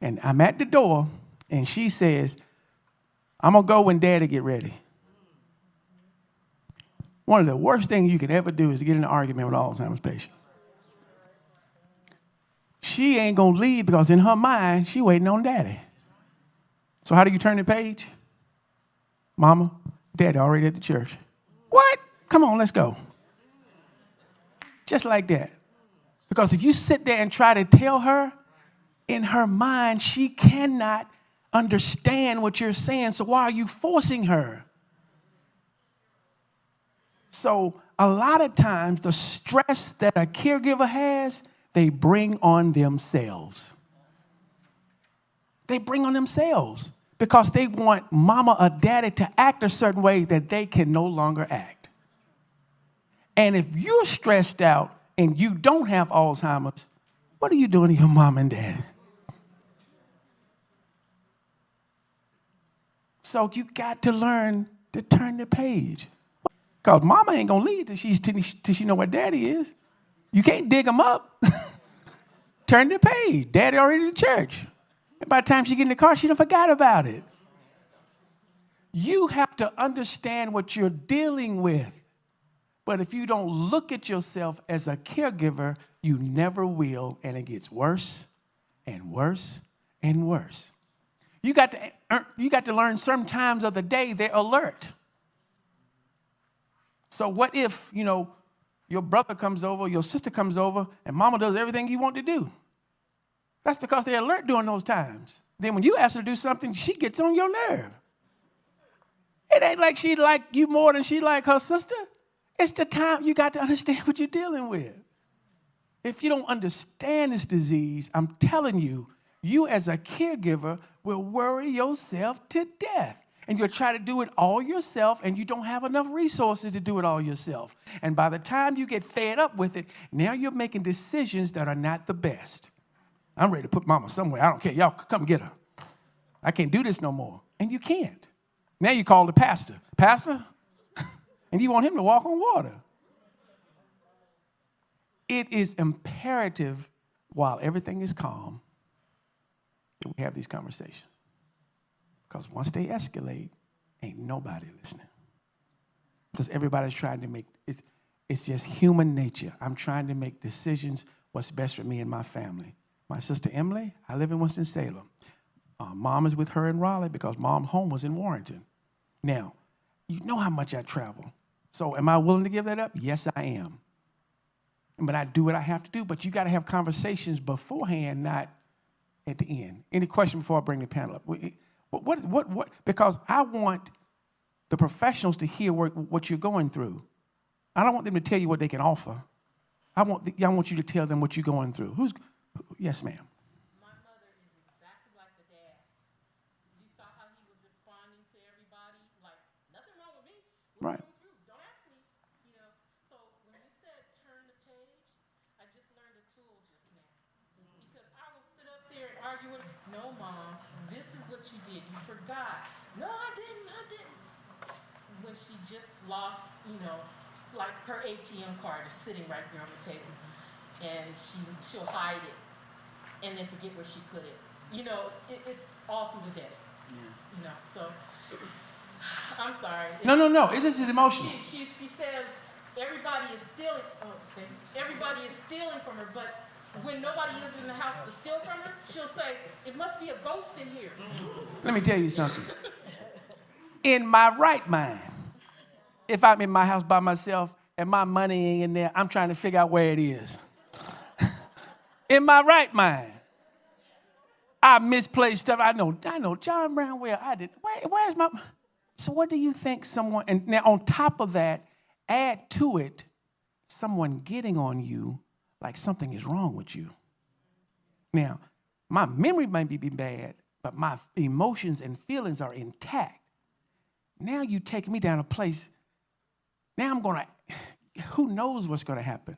And I'm at the door, and she says, I'm going to go when Daddy get ready. One of the worst things you can ever do is get in an argument with an Alzheimer's patient. She ain't going to leave because in her mind, she waiting on Daddy. So how do you turn the page? Mama, Daddy already at the church. What? Come on, let's go. Just like that. Because if you sit there and try to tell her, in her mind, she cannot understand what you're saying. So why are you forcing her? So a lot of times the stress that a caregiver has, they bring on themselves. They bring on themselves because they want mama or daddy to act a certain way that they can no longer act. And if you're stressed out and you don't have Alzheimer's, what are you doing to your mom and dad? So you got to learn to turn the page. Because mama ain't going to leave till she know what daddy is. You can't dig them up. Turn the page. Daddy already in church. And by the time she get in the car, she done forgot about it. You have to understand what you're dealing with. But if you don't look at yourself as a caregiver, you never will, and it gets worse and worse and worse. You got to learn certain times of the day they're alert. So what if, your brother comes over, your sister comes over, and mama does everything you want to do? That's because they're alert during those times. Then when you ask her to do something, she gets on your nerve. It ain't like she like you more than she like her sister. It's the time you got to understand what you're dealing with. If you don't understand this disease, I'm telling you, you as a caregiver will worry yourself to death. And you'll try to do it all yourself, and you don't have enough resources to do it all yourself. And by the time you get fed up with it, now you're making decisions that are not the best. I'm ready to put mama somewhere. I don't care. Y'all come get her. I can't do this no more. And you can't. Now you call the pastor. Pastor? And you want him to walk on water. It is imperative while everything is calm that we have these conversations. Because once they escalate, ain't nobody listening. Because everybody's trying to make, it's just human nature. I'm trying to make decisions what's best for me and my family. My sister Emily, I live in Winston-Salem. Mom is with her in Raleigh because mom's home was in Warrenton. Now, you know how much I travel. So am I willing to give that up? Yes, I am. But I do what I have to do. But you got to have conversations beforehand, not at the end. Any question before I bring the panel up? What? Because I want the professionals to hear what you're going through. I don't want them to tell you what they can offer. I want you to tell them what you're going through. Yes, ma'am. My mother is exactly like the dad. You saw how he was responding to argue with, no, Mom, this is what you did. You forgot. No, I didn't. When she just lost, like her ATM card is sitting right there on the table, and she'll hide it, and then forget where she put it. It's all through the day. Yeah. So I'm sorry. No. This is emotional. She says everybody is stealing. Oh, everybody is stealing from her, but when nobody is in the house to steal from her, she'll say it must be a ghost in here. Let me tell you something. In my right mind, if I'm in my house by myself and my money ain't in there, I'm trying to figure out where it is. In my right mind, I misplaced stuff. I know John Brown well. I did. Where's my? So what do you think someone? And now on top of that, add to it someone getting on you like something is wrong with you. Now, my memory might be bad, but my emotions and feelings are intact. Now you take me down a place. Now who knows what's going to happen?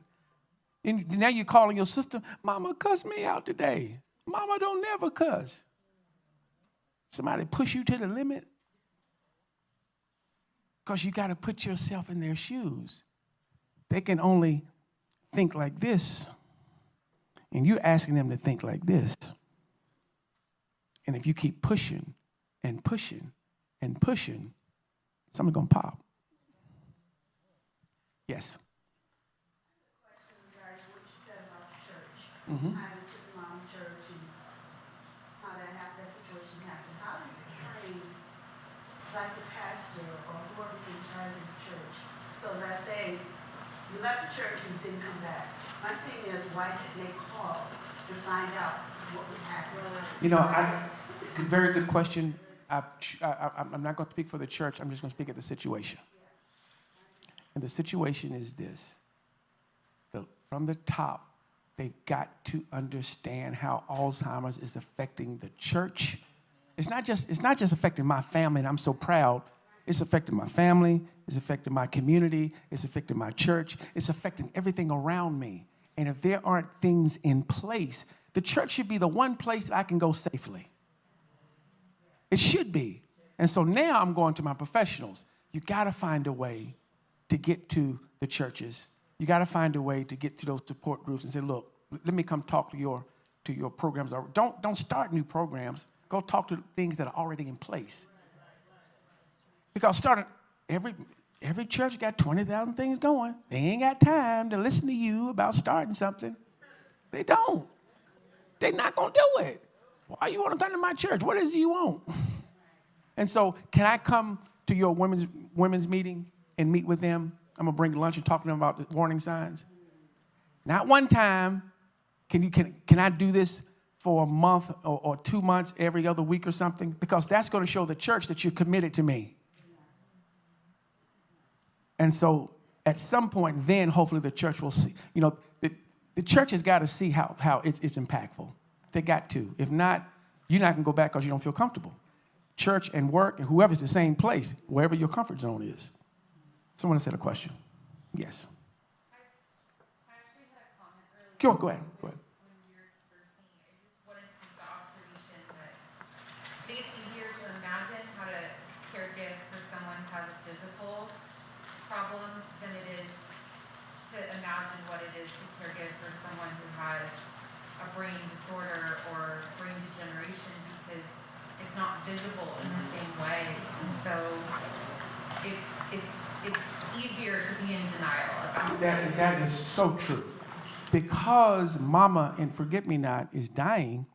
And now you're calling your sister, Mama cussed me out today. Mama don't never cuss. Somebody push you to the limit? Because you got to put yourself in their shoes. They can only think like this, and you're asking them to think like this. And if you keep pushing and pushing and pushing, something's going to pop. Yes. Regarding what you said about the church. Mm-hmm. I went to the mom church and how that situation happened. How do you train, like the pastor or whoever's in charge of the church, so that you left the church and didn't come back? My thing is, why didn't they call to find out what was happening? Very good question. I'm not going to speak for the church. I'm just going to speak at the situation. And the situation is this. From the top, they've got to understand how Alzheimer's is affecting the church. It's not just affecting my family, and I'm so proud. It's affecting my family. It's affecting my community. It's affecting my church. It's affecting everything around me. And if there aren't things in place, the church should be the one place that I can go safely. It should be. And so now I'm going to my professionals. You got to find a way to get to the churches. You got to find a way to get to those support groups and say, look, let me come talk to your programs. Don't start new programs. Go talk to things that are already in place. Because every church got 20,000 things going. They ain't got time to listen to you about starting something. They don't. They're not going to do it. Why you want to come to my church? What is it you want? And so can I come to your women's meeting and meet with them? I'm going to bring lunch and talk to them about the warning signs. Not one time. Can I do this for a month or 2 months, every other week or something? Because that's going to show the church that you're committed to me. And so at some point then, hopefully the church will see. The church has got to see how it's impactful. They got to. If not, you're not going to go back because you don't feel comfortable. Church and work and whoever's the same place, wherever your comfort zone is. Someone said a question. Yes. I actually had a comment earlier. Go ahead. When you were speaking, I just wanted to make the observation that I think it's easier to imagine how to caregive for someone who has a physical problem than it is to imagine what it is to caregive for someone who has a brain disorder or brain degeneration, because it's not visible in the same way. And so it's easier to be in denial about that. That is so true. Because mama and forget-me-not is dying,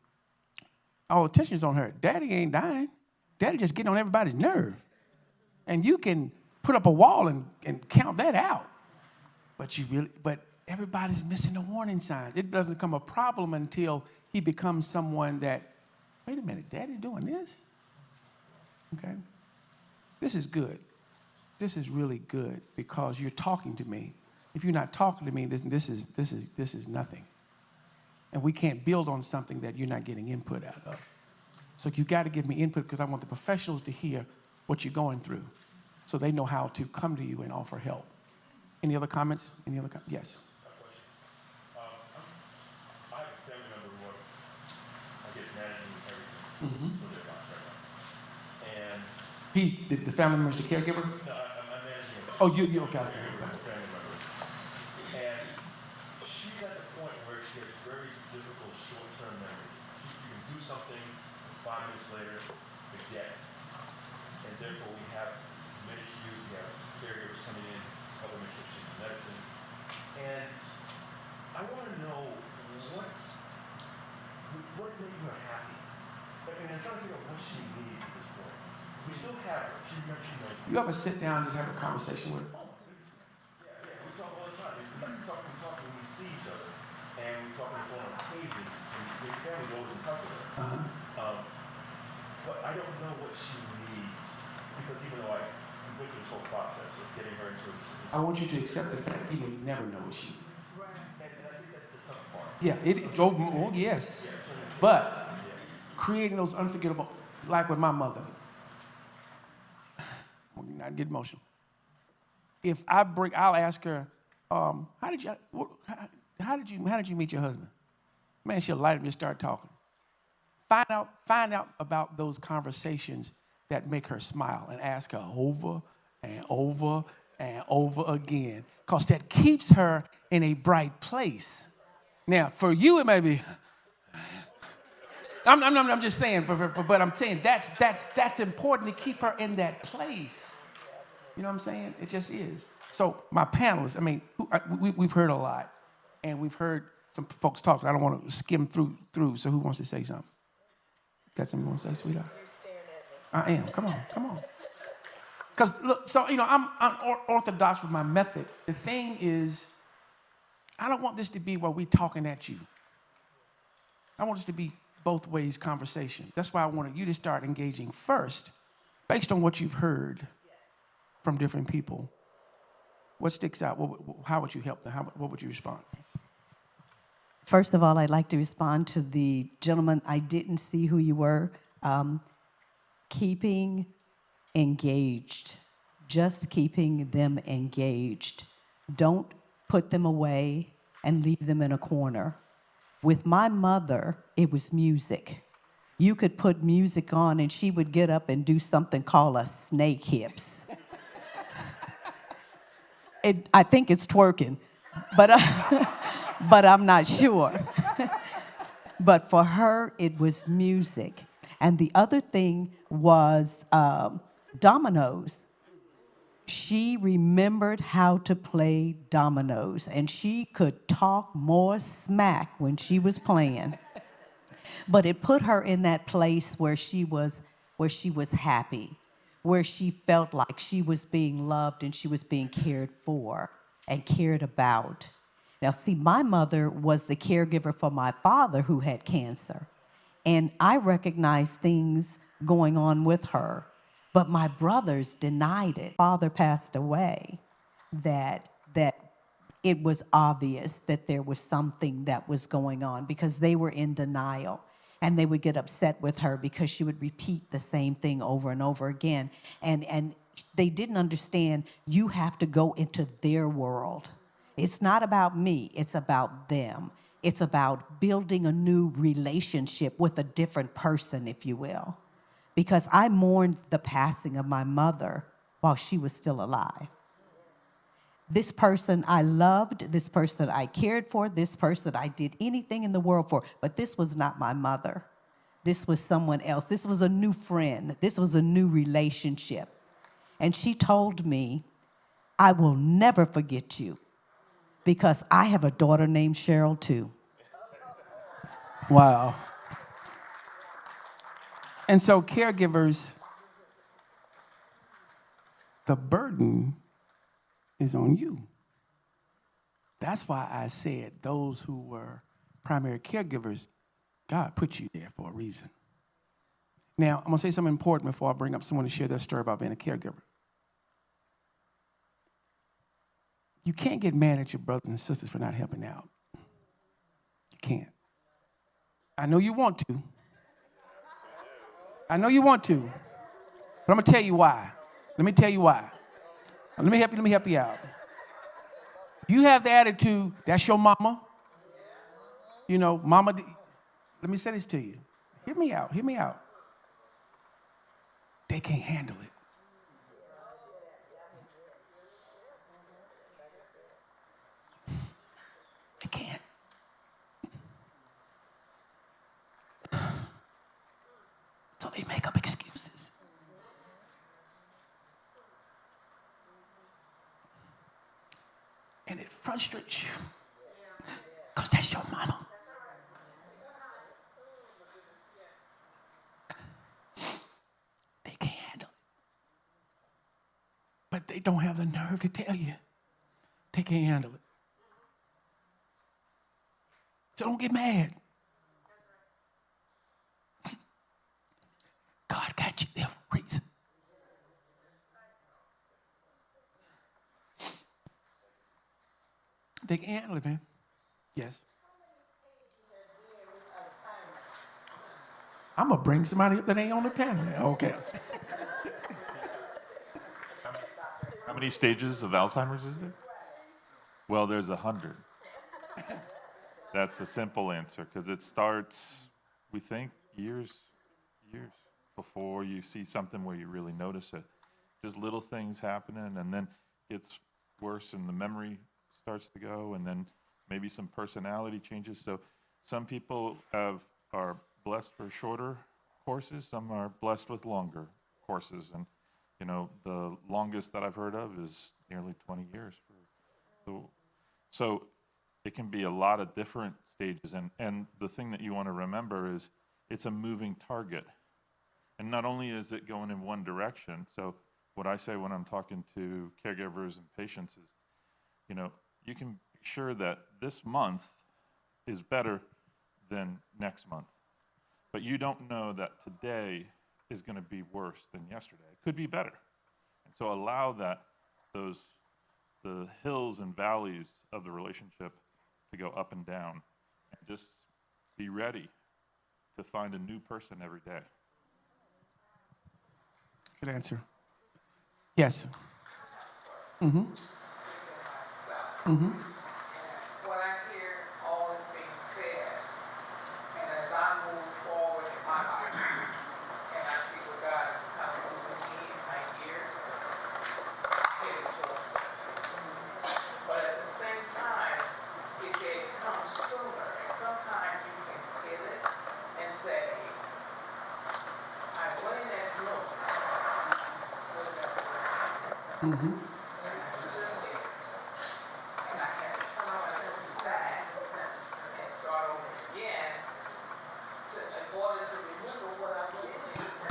all attention's on her. Daddy ain't dying. Daddy just getting on everybody's nerve. And you can put up a wall and count that out. But everybody's missing the warning signs. It doesn't become a problem until he becomes someone that, wait a minute, Daddy's doing this? Okay? This is good. This is really good because you're talking to me. If you're not talking to me, this is nothing. And we can't build on something that you're not getting input out of. So you got to give me input because I want the professionals to hear what you're going through so they know how to come to you and offer help. Any other comments? Yes. I have a family member who guess, managing everything for their boss right now. And He's the family member's the caregiver? no, I'm managing it. Oh, you okay. Family member. And she's at the point where she has very difficult short-term memory. You can do something, 5 minutes later, forget. And therefore, we have many cues. We have caregivers coming in, helping make sure she's medicine. And I want to know what made her happy. And I'm trying to figure out what she needs at this point. We still have her. She knows. You ever sit down and just have a conversation with her? Oh, yeah. We talk all the time. We talk when we see each other. And we talk on the phone on occasion. And the family goes in touch with her. But I don't know what she needs. Because even though I went through this whole process of getting her into it. I want you to accept the fact you may never know what she needs. And I think that's the tough part. Yeah, yes. But creating those unforgettable, like with my mother. I'm not get emotional. If I'll ask her, how did you meet your husband? Man, she'll light up and just start talking. Find out about those conversations that make her smile and ask her over and over and over again, because that keeps her in a bright place. Now, for you, it may be. I'm just saying, but I'm saying that's important to keep her in that place. You know what I'm saying? It just is. So my panelists, I mean, we've heard a lot, and we've heard some folks talk. So I don't want to skim through. So who wants to say something? Got something you want to say, sweetheart? I am. Come on. Because look, so I'm unorthodox with my method. The thing is, I don't want this to be where we're talking at you. I want this to be both ways conversation. That's why I wanted you to start engaging first, based on what you've heard from different people. What sticks out? How would you help them? What would you respond? First of all, I'd like to respond to the gentleman. I didn't see who you were. Keeping engaged, just keeping them engaged. Don't put them away and leave them in a corner. With my mother, it was music. You could put music on and she would get up and do something called a snake hips. I think it's twerking, but I'm not sure. But for her, it was music. And the other thing was dominoes. She remembered how to play dominoes, and she could talk more smack when she was playing. But it put her in that place where she was happy, where she felt like she was being loved and she was being cared for and cared about. Now, see, my mother was the caregiver for my father who had cancer. And I recognized things going on with her, but my brothers denied it. Father passed away, that it was obvious that there was something that was going on because they were in denial. And they would get upset with her because she would repeat the same thing over and over again. And they didn't understand you have to go into their world. It's not about me, it's about them. It's about building a new relationship with a different person, if you will. Because I mourned the passing of my mother while she was still alive. This person I loved, this person I cared for, this person I did anything in the world for, but this was not my mother. This was someone else. This was a new friend. This was a new relationship. And she told me, I will never forget you because I have a daughter named Cheryl too. Wow. And so caregivers, the burden is on you. That's why I said those who were primary caregivers, God put you there for a reason. Now, I'm going to say something important before I bring up someone to share their story about being a caregiver. You can't get mad at your brothers and sisters for not helping out. You can't. I know you want to. But I'm going to tell you why. Let me tell you why. Let me help you out. You have the attitude, that's your mama. You know, mama, let me say this to you. Hear me out. Hear me out. They can't handle it. They can't. So they make up excuses. And it frustrates you because that's your mama. They can't handle it. But they don't have the nerve to tell you they can't handle it. So don't get mad. God got you there for a reason. They can handle it, man. Yes. I'm going to bring somebody up that ain't on the panel now. Okay. How many stages of Alzheimer's is there? Well, there's 100. That's the simple answer, because it starts, we think, years before you see something where you really notice it. Just little things happening, and then it's worse, and the memory starts to go, and then maybe some personality changes. So some people are blessed for shorter courses, some are blessed with longer courses, and you know, the longest that I've heard of is nearly 20 years. So it can be a lot of different stages, and the thing that you want to remember is it's a moving target. And not only is it going in one direction, so what I say when I'm talking to caregivers and patients is, you know, you can be sure that this month is better than next month. But you don't know that today is going to be worse than yesterday. It could be better. And so allow the hills and valleys of the relationship to go up and down. And just be ready to find a new person every day. Good answer. Yes. Mm-hmm. Mm-hmm. When I hear all is being said, and as I move forward in my life, and I see where God is kind of moving me in my years, headed towards that. But at the same time, He said it comes sooner, and sometimes you can feel it and say, I went in that room. Mm-hmm.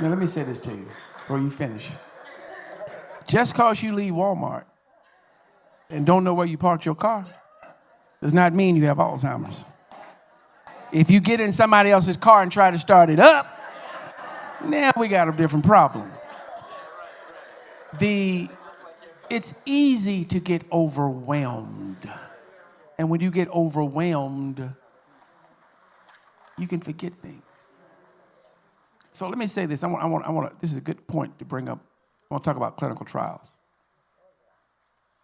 Now, let me say this to you before you finish. Just because you leave Walmart and don't know where you parked your car does not mean you have Alzheimer's. If you get in somebody else's car and try to start it up, now we got a different problem. It's easy to get overwhelmed. And when you get overwhelmed, you can forget things. So let me say this. This is a good point to bring up. I want to talk about clinical trials.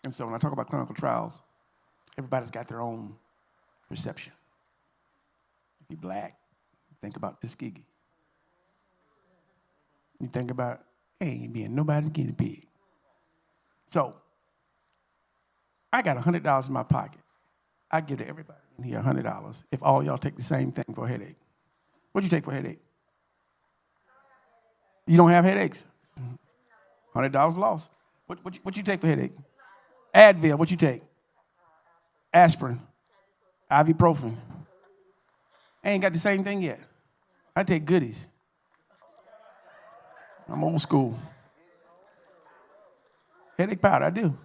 And so when I talk about clinical trials, everybody's got their own perception. If you're black, think about Tuskegee. You think about, hey, being nobody's guinea pig. So I got $100 in my pocket. I give to everybody in here $100 if all y'all take the same thing for a headache. What'd you take for a headache? You don't have headaches? $100 lost. What you take for a headache? Advil, what you take? Aspirin, ibuprofen. I ain't got the same thing yet. I take goodies. I'm old school. Headache powder, I do.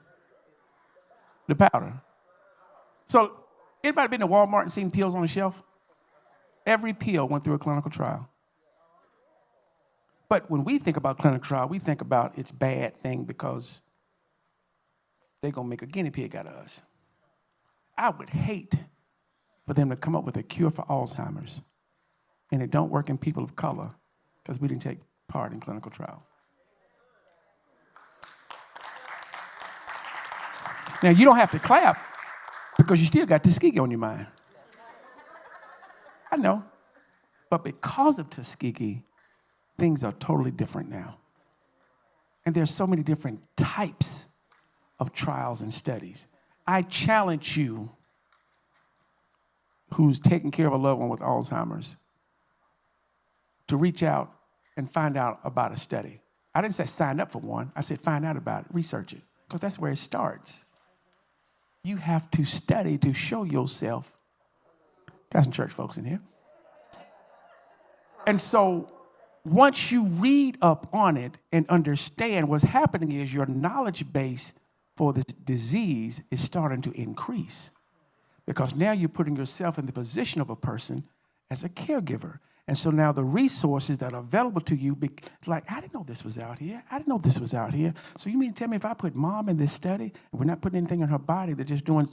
The powder. So, anybody been to Walmart and seen pills on the shelf? Every pill went through a clinical trial. But when we think about clinical trial, we think about it's bad thing because they're going to make a guinea pig out of us. I would hate for them to come up with a cure for Alzheimer's and it don't work in people of color because we didn't take part in clinical trials. Now, you don't have to clap because you still got Tuskegee on your mind. I know. But because of Tuskegee, things are totally different now. And there's so many different types of trials and studies. I challenge you, who's taking care of a loved one with Alzheimer's, to reach out and find out about a study. I didn't say sign up for one. I said find out about it, research it, because that's where it starts. You have to study to show yourself. Got some church folks in here. And so once you read up on it and understand what's happening is your knowledge base for this disease is starting to increase. Because now you're putting yourself in the position of a person as a caregiver. And so now the resources that are available to you, it's like, I didn't know this was out here. I didn't know this was out here. So you mean to tell me if I put mom in this study and we're not putting anything in her body, they're just doing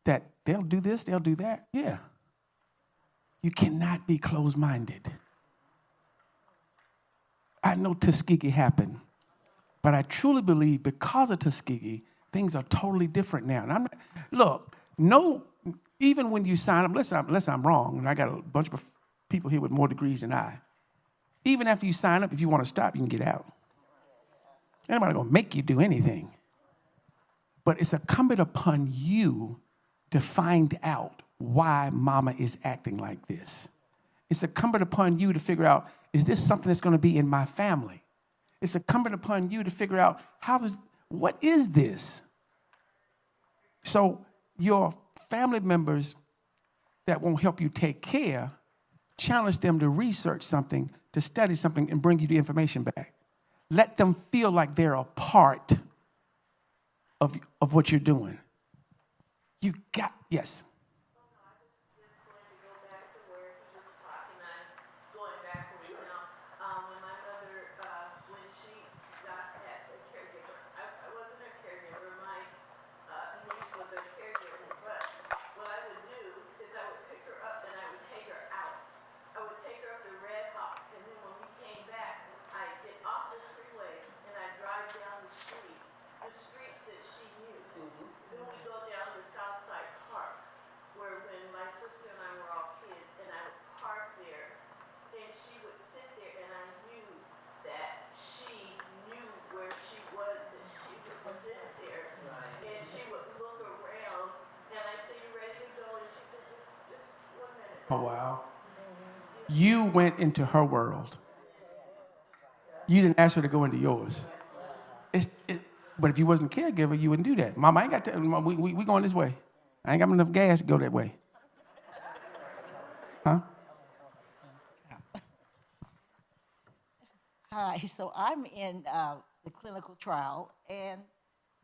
that, they'll do this, they'll do that? Yeah. You cannot be closed-minded. I know Tuskegee happened, but I truly believe because of Tuskegee, things are totally different now. And I'm not, look, no, even when you sign up, unless I'm wrong, and I got a bunch of people here with more degrees than I, even after you sign up, if you want to stop, you can get out. Anybody gonna make you do anything. But it's incumbent upon you to find out why mama is acting like this. It's incumbent upon you to figure out, is this something that's gonna be in my family? It's incumbent upon you to figure out, what is this? So your family members that won't help you take care, challenge them to research something, to study something, and bring you the information back. Let them feel like they're a part of what you're doing. Yes. Oh, wow. You went into her world. You didn't ask her to go into yours. But if you wasn't a caregiver, you wouldn't do that. Mama, I ain't got to, we going this way. I ain't got enough gas to go that way. Huh? Hi, so I'm in the clinical trial and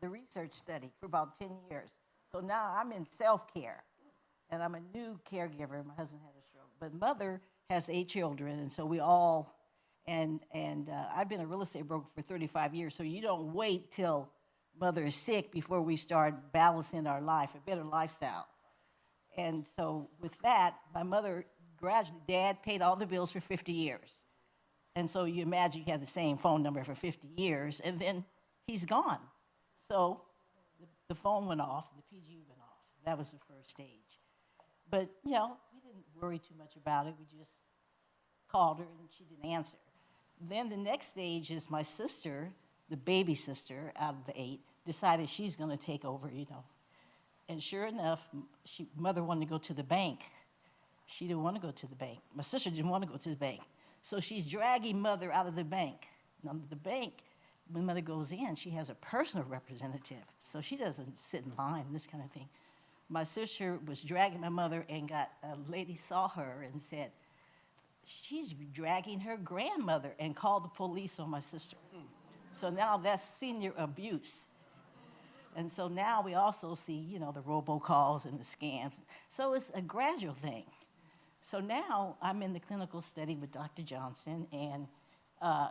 the research study for about 10 years. So now I'm in self-care, and I'm a new caregiver. My husband had a stroke, but mother has 8 children, and so we all, and I've been a real estate broker for 35 years, so you don't wait till mother is sick before we start balancing our life, a better lifestyle. And so with that, my mother gradually, Dad paid all the bills for 50 years. And so you imagine you had the same phone number for 50 years, and then he's gone. So the phone went off, the PG went off. That was the first stage. But, you know, we didn't worry too much about it. We just called her, and she didn't answer. Then the next stage is my sister, the baby sister out of the 8, decided she's going to take over, you know. And sure enough, mother wanted to go to the bank. She didn't want to go to the bank. My sister didn't want to go to the bank. So she's dragging mother out of the bank. Now, the bank, when mother goes in, she has a personal representative. So she doesn't sit in line, this kind of thing. My sister was dragging my mother, and a lady saw her and said, she's dragging her grandmother, and called the police on my sister. So now that's senior abuse. And so now we also see, you know, the robocalls and the scams. So it's a gradual thing. So now I'm in the clinical study with Dr. Johnson, and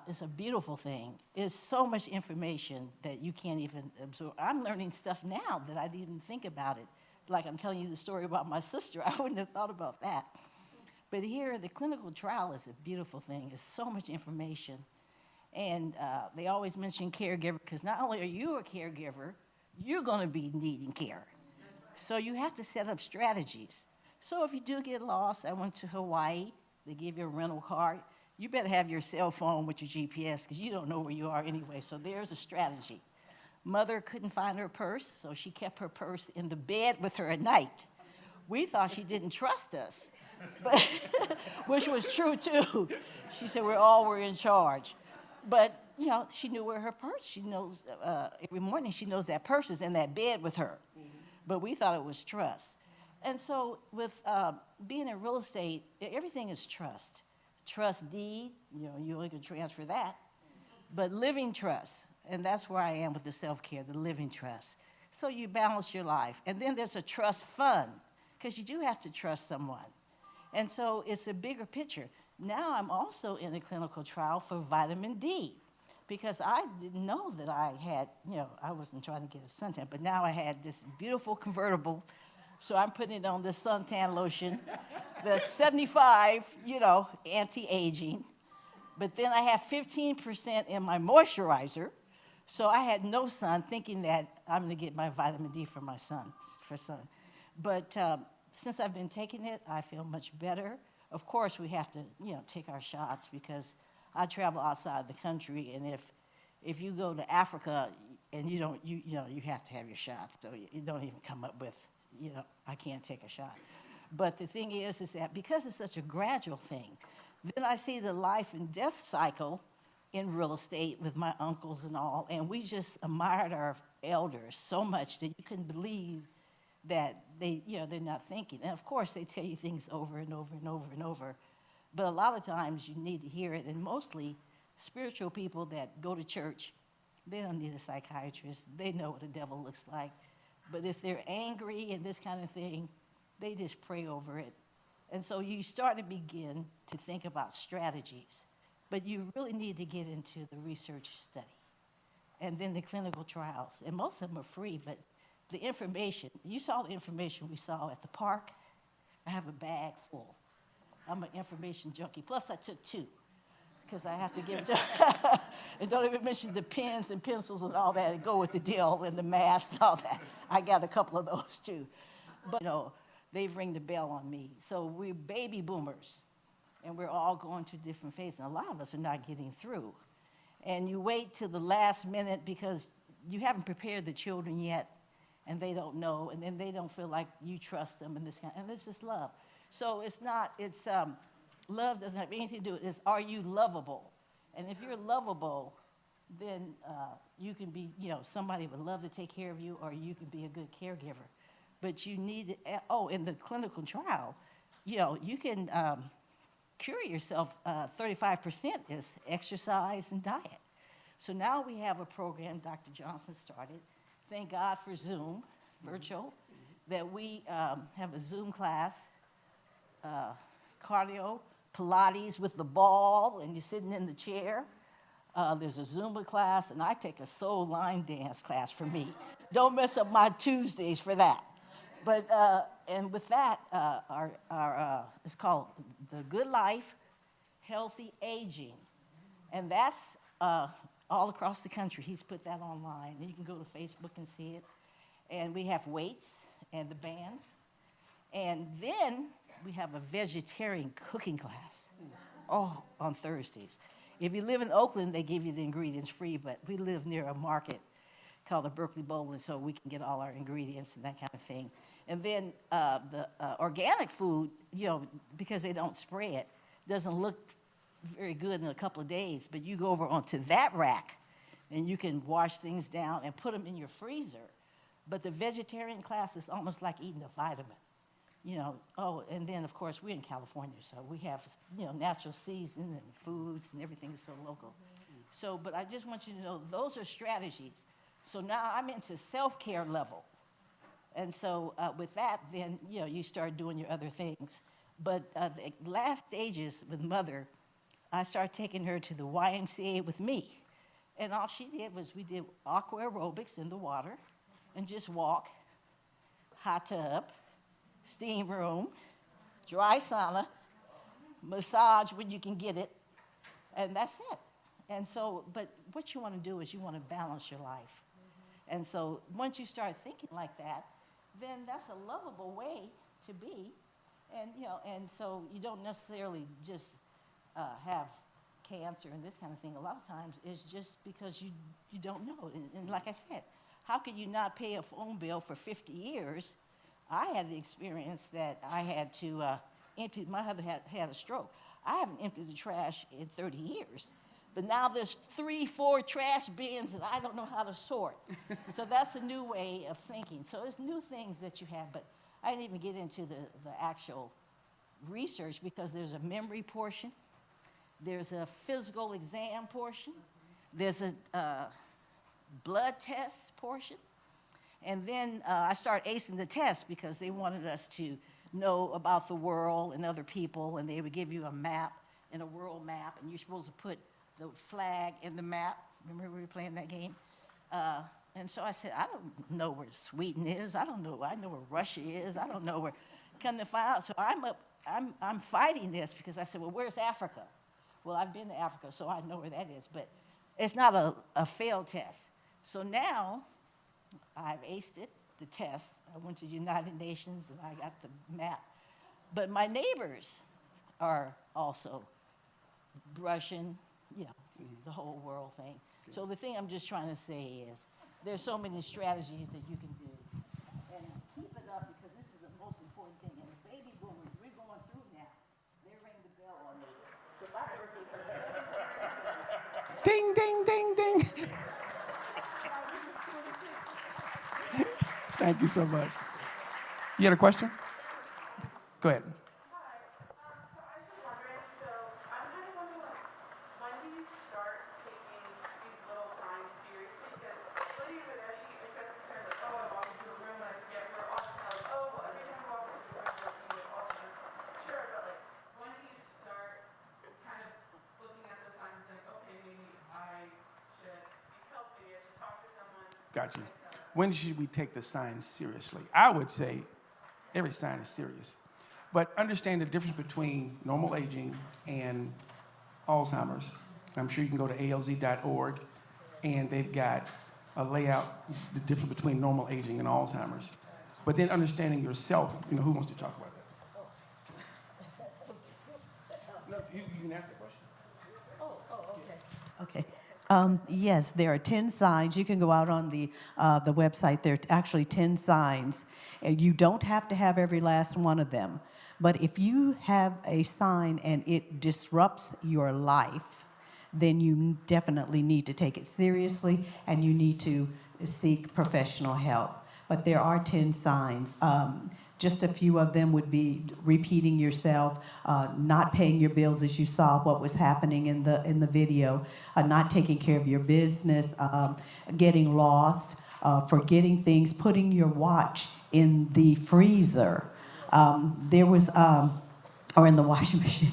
it's a beautiful thing. It's so much information that you can't even absorb. I'm learning stuff now that I didn't even think about it. Like I'm telling you the story about my sister. I wouldn't have thought about that. But here, the clinical trial is a beautiful thing. There's so much information. And they always mention caregiver, because not only are you a caregiver, you're going to be needing care. So you have to set up strategies. So if you do get lost, I went to Hawaii They give you a rental car. You better have your cell phone with your GPS because you don't know where you are anyway. So there's a strategy. Mother couldn't find her purse, so she kept her purse in the bed with her at night. We thought she didn't trust us, but which was true too. She said we all were in charge. But, you know, she knew where her purse. She knows, every morning she knows that purse is in that bed with her. But we thought it was trust. And so with being in real estate, everything is trust. Trust deed, you know, you only can transfer that. But living trust, and that's where I am with the self-care, the living trust. So you balance your life. And then there's a trust fund, because you do have to trust someone. And so it's a bigger picture. Now I'm also in a clinical trial for vitamin D, because I didn't know that I had, you know, I wasn't trying to get a suntan, but now I had this beautiful convertible, so I'm putting it on this suntan lotion, the 75, you know, anti-aging. But then I have 15% in my moisturizer, so I had no sun, thinking that I'm going to get my vitamin D from my son, for sun. But since I've been taking it, I feel much better. Of course, we have to, you know, take our shots because I travel outside the country, and if you go to Africa and you don't, you know, you have to have your shots. So you don't even come up with, you know, I can't take a shot. But the thing is that because it's such a gradual thing, then I see the life and death cycle in real estate with my uncles and all, and we just admired our elders so much that you couldn't believe that they, you know, they're not thinking. And of course, they tell you things over and over and over and over. But a lot of times you need to hear it, and mostly spiritual people that go to church, they don't need a psychiatrist. They know what the devil looks like. But if they're angry and this kind of thing, they just pray over it. And so you start to begin to think about strategies. But you really need to get into the research study and then the clinical trials. And most of them are free, but the information, you saw the information we saw at the park. I have a bag full. I'm an information junkie. Plus, I took 2 because I have to give to, and don't even mention the pens and pencils and all that that go with the deal and the mask and all that. I got a couple of those too. But, you know, they ring the bell on me. So we're baby boomers, and we're all going through different phases. And a lot of us are not getting through. And you wait till the last minute because you haven't prepared the children yet, and they don't know, and then they don't feel like you trust them, and this kind, and this is love. So it's not, it's, love doesn't have anything to do with this. Are you lovable? And if you're lovable, then you can be, you know, somebody would love to take care of you, or you can be a good caregiver. But you need, in the clinical trial, you know, you can cure yourself. 35% is exercise and diet. So now we have a program Dr. Johnson started. Thank God for Zoom, virtual, that we have a Zoom class, cardio, Pilates with the ball, and you're sitting in the chair. There's a Zumba class, and I take a soul line dance class for me. Don't mess up my Tuesdays for that. But, and with that, it's called The Good Life, Healthy Aging. And that's all across the country. He's put that online. And you can go to Facebook and see it. And we have weights and the bands. And then we have a vegetarian cooking class, on Thursdays. If you live in Oakland, they give you the ingredients free, but we live near a market called the Berkeley Bowl, and so we can get all our ingredients and that kind of thing. And then the organic food, you know, because they don't spray it, doesn't look very good in a couple of days, but you go over onto that rack, and you can wash things down and put them in your freezer. But the vegetarian class is almost like eating a vitamin. You know, and then, of course, we're in California, so we have, you know, natural seasoning and foods, and everything is so local. So, but I just want you to know, those are strategies. So now I'm into self-care level. And so with that, then, you know, you start doing your other things. But the last stages with Mother, I started taking her to the YMCA with me. And all she did was we did aqua aerobics in the water and just walk, hot tub, steam room, dry sauna, massage when you can get it, and that's it. And so, but what you want to do is you want to balance your life. And so once you start thinking like that, then that's a lovable way to be. And, you know, and so you don't necessarily just have cancer and this kind of thing. A lot of times it's just because you don't know. And like I said, how can you not pay a phone bill for 50 years? I had the experience that I had to empty, my husband had a stroke. I haven't emptied the trash in 30 years. But now there's 3, 4 trash bins that I don't know how to sort. So that's a new way of thinking. So there's new things that you have, but I didn't even get into the actual research because there's a memory portion, there's a physical exam portion, there's a blood test portion, and then I started acing the test because they wanted us to know about the world and other people, and they would give you a map and a world map, and you're supposed to put the flag in the map. Remember we were playing that game? And so I said, I don't know where Sweden is. I don't know. I know where Russia is. I don't know where. Come to find out. So I'm fighting this because I said, well, where's Africa? Well, I've been to Africa, so I know where that is. But it's not a failed test. So now I've aced it, the test. I went to the United Nations and I got the map. But my neighbors are also Russian, you know, the whole world thing. So the thing I'm just trying to say is there's so many strategies that you can do. And keep it up because this is the most important thing. And the baby boomers, we're going through now. They ring the bell on me. So my birthday Ding, ding, ding, ding. Thank you so much. You had a question? Go ahead. Got you. When should we take the signs seriously? I would say every sign is serious. But understand the difference between normal aging and Alzheimer's. I'm sure you can go to alz.org, and they've got a layout, the difference between normal aging and Alzheimer's. But then understanding yourself, you know, who wants to talk about that? No, you can ask the question. Okay. Yes, there are 10 signs. You can go out on the website. There are actually 10 signs. And you don't have to have every last one of them. But if you have a sign and it disrupts your life, then you definitely need to take it seriously and you need to seek professional help. But there are 10 signs. Just a few of them would be repeating yourself, not paying your bills as you saw what was happening in the video, not taking care of your business, getting lost, forgetting things, putting your watch in the freezer. There was, or in the washing machine.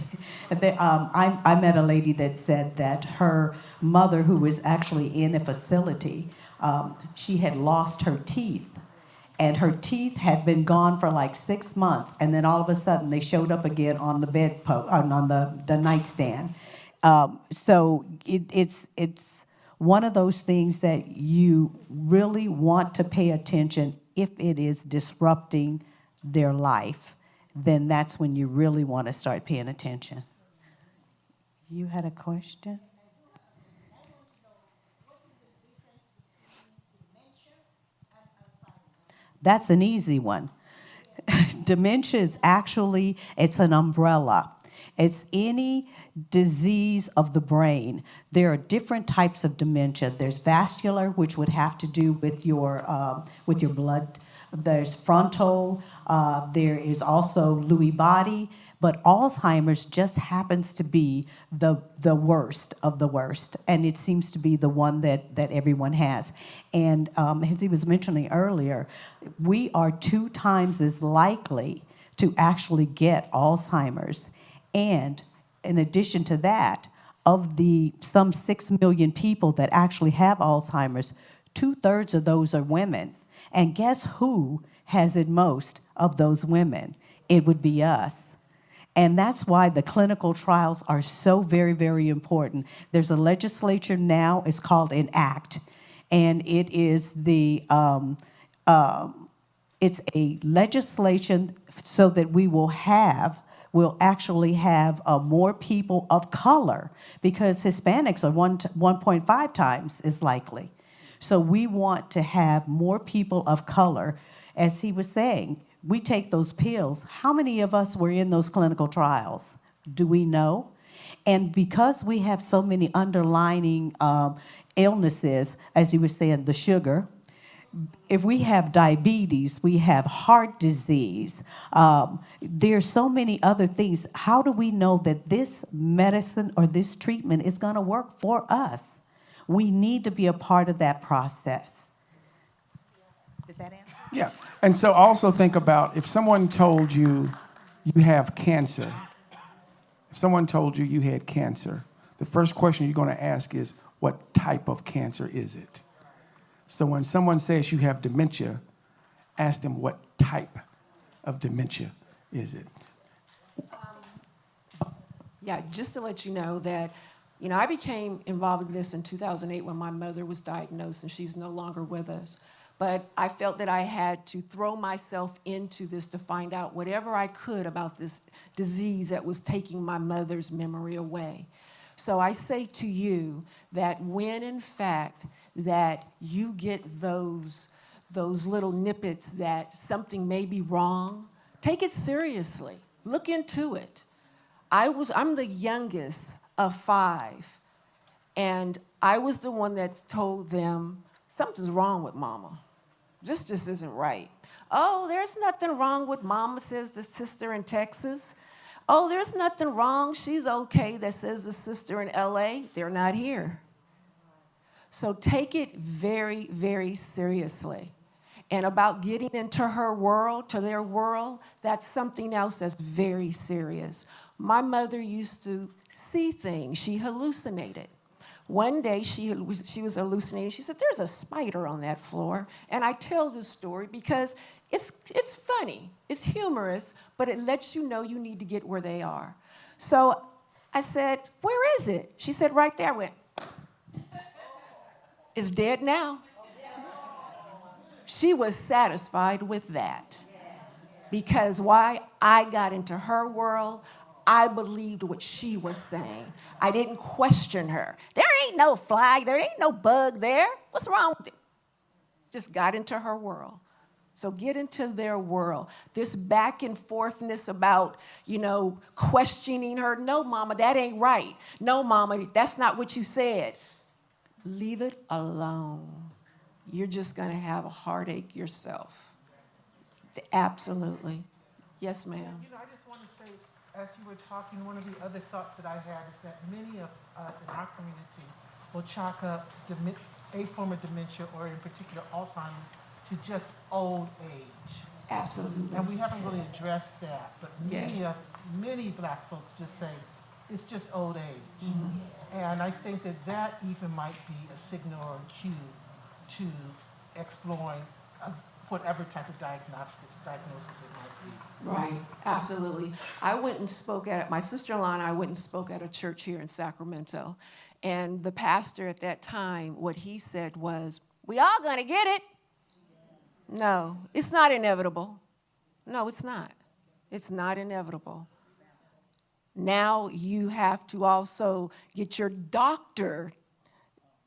I met a lady that said that her mother, who was actually in a facility, she had lost her teeth. And her teeth had been gone for like 6 months, and then all of a sudden they showed up again on the on the nightstand. So it's one of those things that you really want to pay attention. If it is disrupting their life, then that's when you really want to start paying attention. You had a question? That's an easy one. Dementia is actually, it's an umbrella. It's any disease of the brain. There are different types of dementia. There's vascular, which would have to do with your blood. There's frontal. There is also Lewy body. But Alzheimer's just happens to be the worst of the worst, and it seems to be the one that everyone has. And as he was mentioning earlier, we are 2 times as likely to actually get Alzheimer's. And in addition to that, of the some 6 million people that actually have Alzheimer's, 2/3 of those are women. And guess who has it most of those women? It would be us. And that's why the clinical trials are so very, very important. There's a legislature now, it's called ENACT, and it is the It's a legislation so that we'll actually have more people of color, because Hispanics are 1.5 times as likely. So we want to have more people of color. As he was saying, we take those pills. How many of us were in those clinical trials? Do we know? And because we have so many underlying illnesses, as you were saying, the sugar, if we have diabetes, we have heart disease, there's so many other things. How do we know that this medicine or this treatment is going to work for us? We need to be a part of that process. Did that answer? Yeah. And so also think about if someone told you you have cancer, if someone told you you had cancer, the first question you're going to ask is, what type of cancer is it? So when someone says you have dementia, ask them what type of dementia is it? Yeah, just to let you know that, I became involved in this in 2008 when my mother was diagnosed, and she's no longer with us. But I felt that I had to throw myself into this to find out whatever I could about this disease that was taking my mother's memory away. So I say to you that when, in fact, that you get those little snippets that something may be wrong, take it seriously. Look into it. I'm the youngest of 5, and I was the one that told them, something's wrong with Mama. This just isn't right. Oh, there's nothing wrong with Mama, says the sister in Texas. Oh, there's nothing wrong. She's okay, that says the sister in LA. They're not here. So take it very, very seriously. And about getting into her world, to their world, that's something else that's very serious. My mother used to see things. She hallucinated. One day she was hallucinating. She said, there's a spider on that floor. And I tell this story because it's funny, it's humorous, but it lets you know you need to get where they are. So I said, where is it? She said, right there. I went, it's dead now. She was satisfied with that. Because why? I got into her world. I believed what she was saying. I didn't question her. There ain't no fly, there ain't no bug there. What's wrong with it? Just got into her world. So get into their world. This back and forthness about, questioning her. No, Mama, that ain't right. No, Mama, that's not what you said. Leave it alone. You're just going to have a heartache yourself. Absolutely. Yes, ma'am. I just want to say, as you were talking, one of the other thoughts that I had is that many of us in our community will chalk up a form of dementia, or in particular Alzheimer's, to just old age. Absolutely. And we haven't really addressed that, but many Black folks just say, it's just old age. Mm-hmm. And I think that even might be a signal or a cue to exploring whatever type of diagnosis it might be. Right, absolutely. My sister-in-law and I went and spoke at a church here in Sacramento. And the pastor at that time, what he said was, we all gonna get it. No, it's not inevitable. No, it's not. It's not inevitable. Now you have to also get your doctor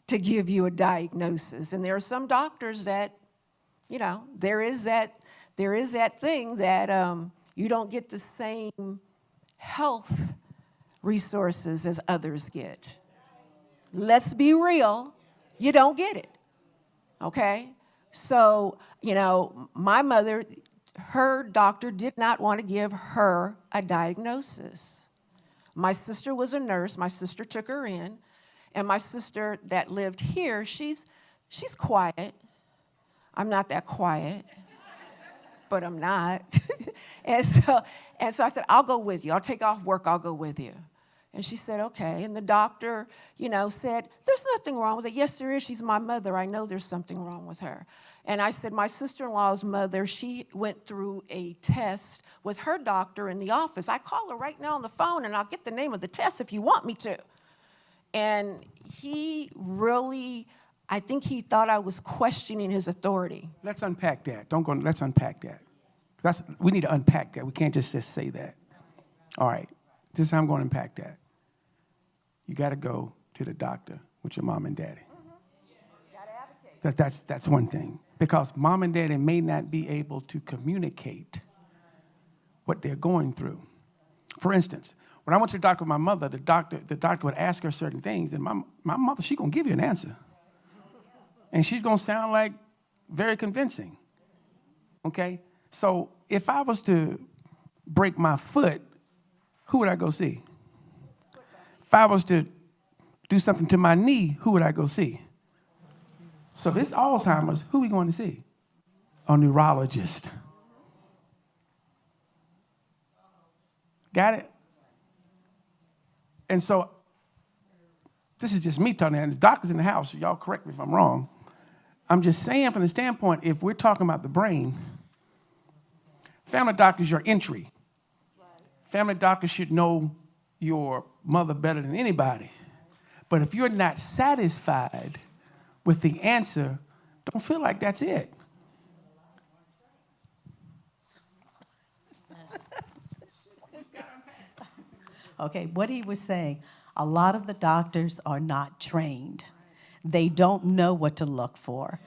to give you a diagnosis. And there are some doctors that, there is that thing that you don't get the same health resources as others get. Let's be real, you don't get it, okay? So, my mother, her doctor did not want to give her a diagnosis. My sister was a nurse. My sister took her in. And my sister that lived here, she's quiet. I'm not that quiet, but I'm not. and so I said, I'll go with you. I'll take off work. I'll go with you. And she said, okay. And the doctor, said, there's nothing wrong with it. Yes, there is. She's my mother. I know there's something wrong with her. And I said, my sister-in-law's mother, she went through a test with her doctor in the office. I call her right now on the phone, and I'll get the name of the test if you want me to. And he really, I think he thought I was questioning his authority. Let's unpack that. Let's unpack that. We need to unpack that. We can't just say that. All right, this is how I'm going to unpack that. You got to go to the doctor with your mom and daddy. That's one thing. Because mom and daddy may not be able to communicate what they're going through. For instance, when I went to the doctor with my mother, the doctor would ask her certain things, and my mother, she's going to give you an answer. And she's going to sound like very convincing. Okay? So if I was to break my foot, who would I go see? If I was to do something to my knee, who would I go see? So if it's Alzheimer's, who are we going to see? A neurologist. Got it? And so this is just me talking, and the doctor's in the house, so y'all correct me if I'm wrong. I'm just saying from the standpoint, if we're talking about the brain, family doctor's your entry. Family doctor should know your mother better than anybody. But if you're not satisfied with the answer, don't feel like that's it. Okay, what he was saying, a lot of the doctors are not trained. They don't know what to look for.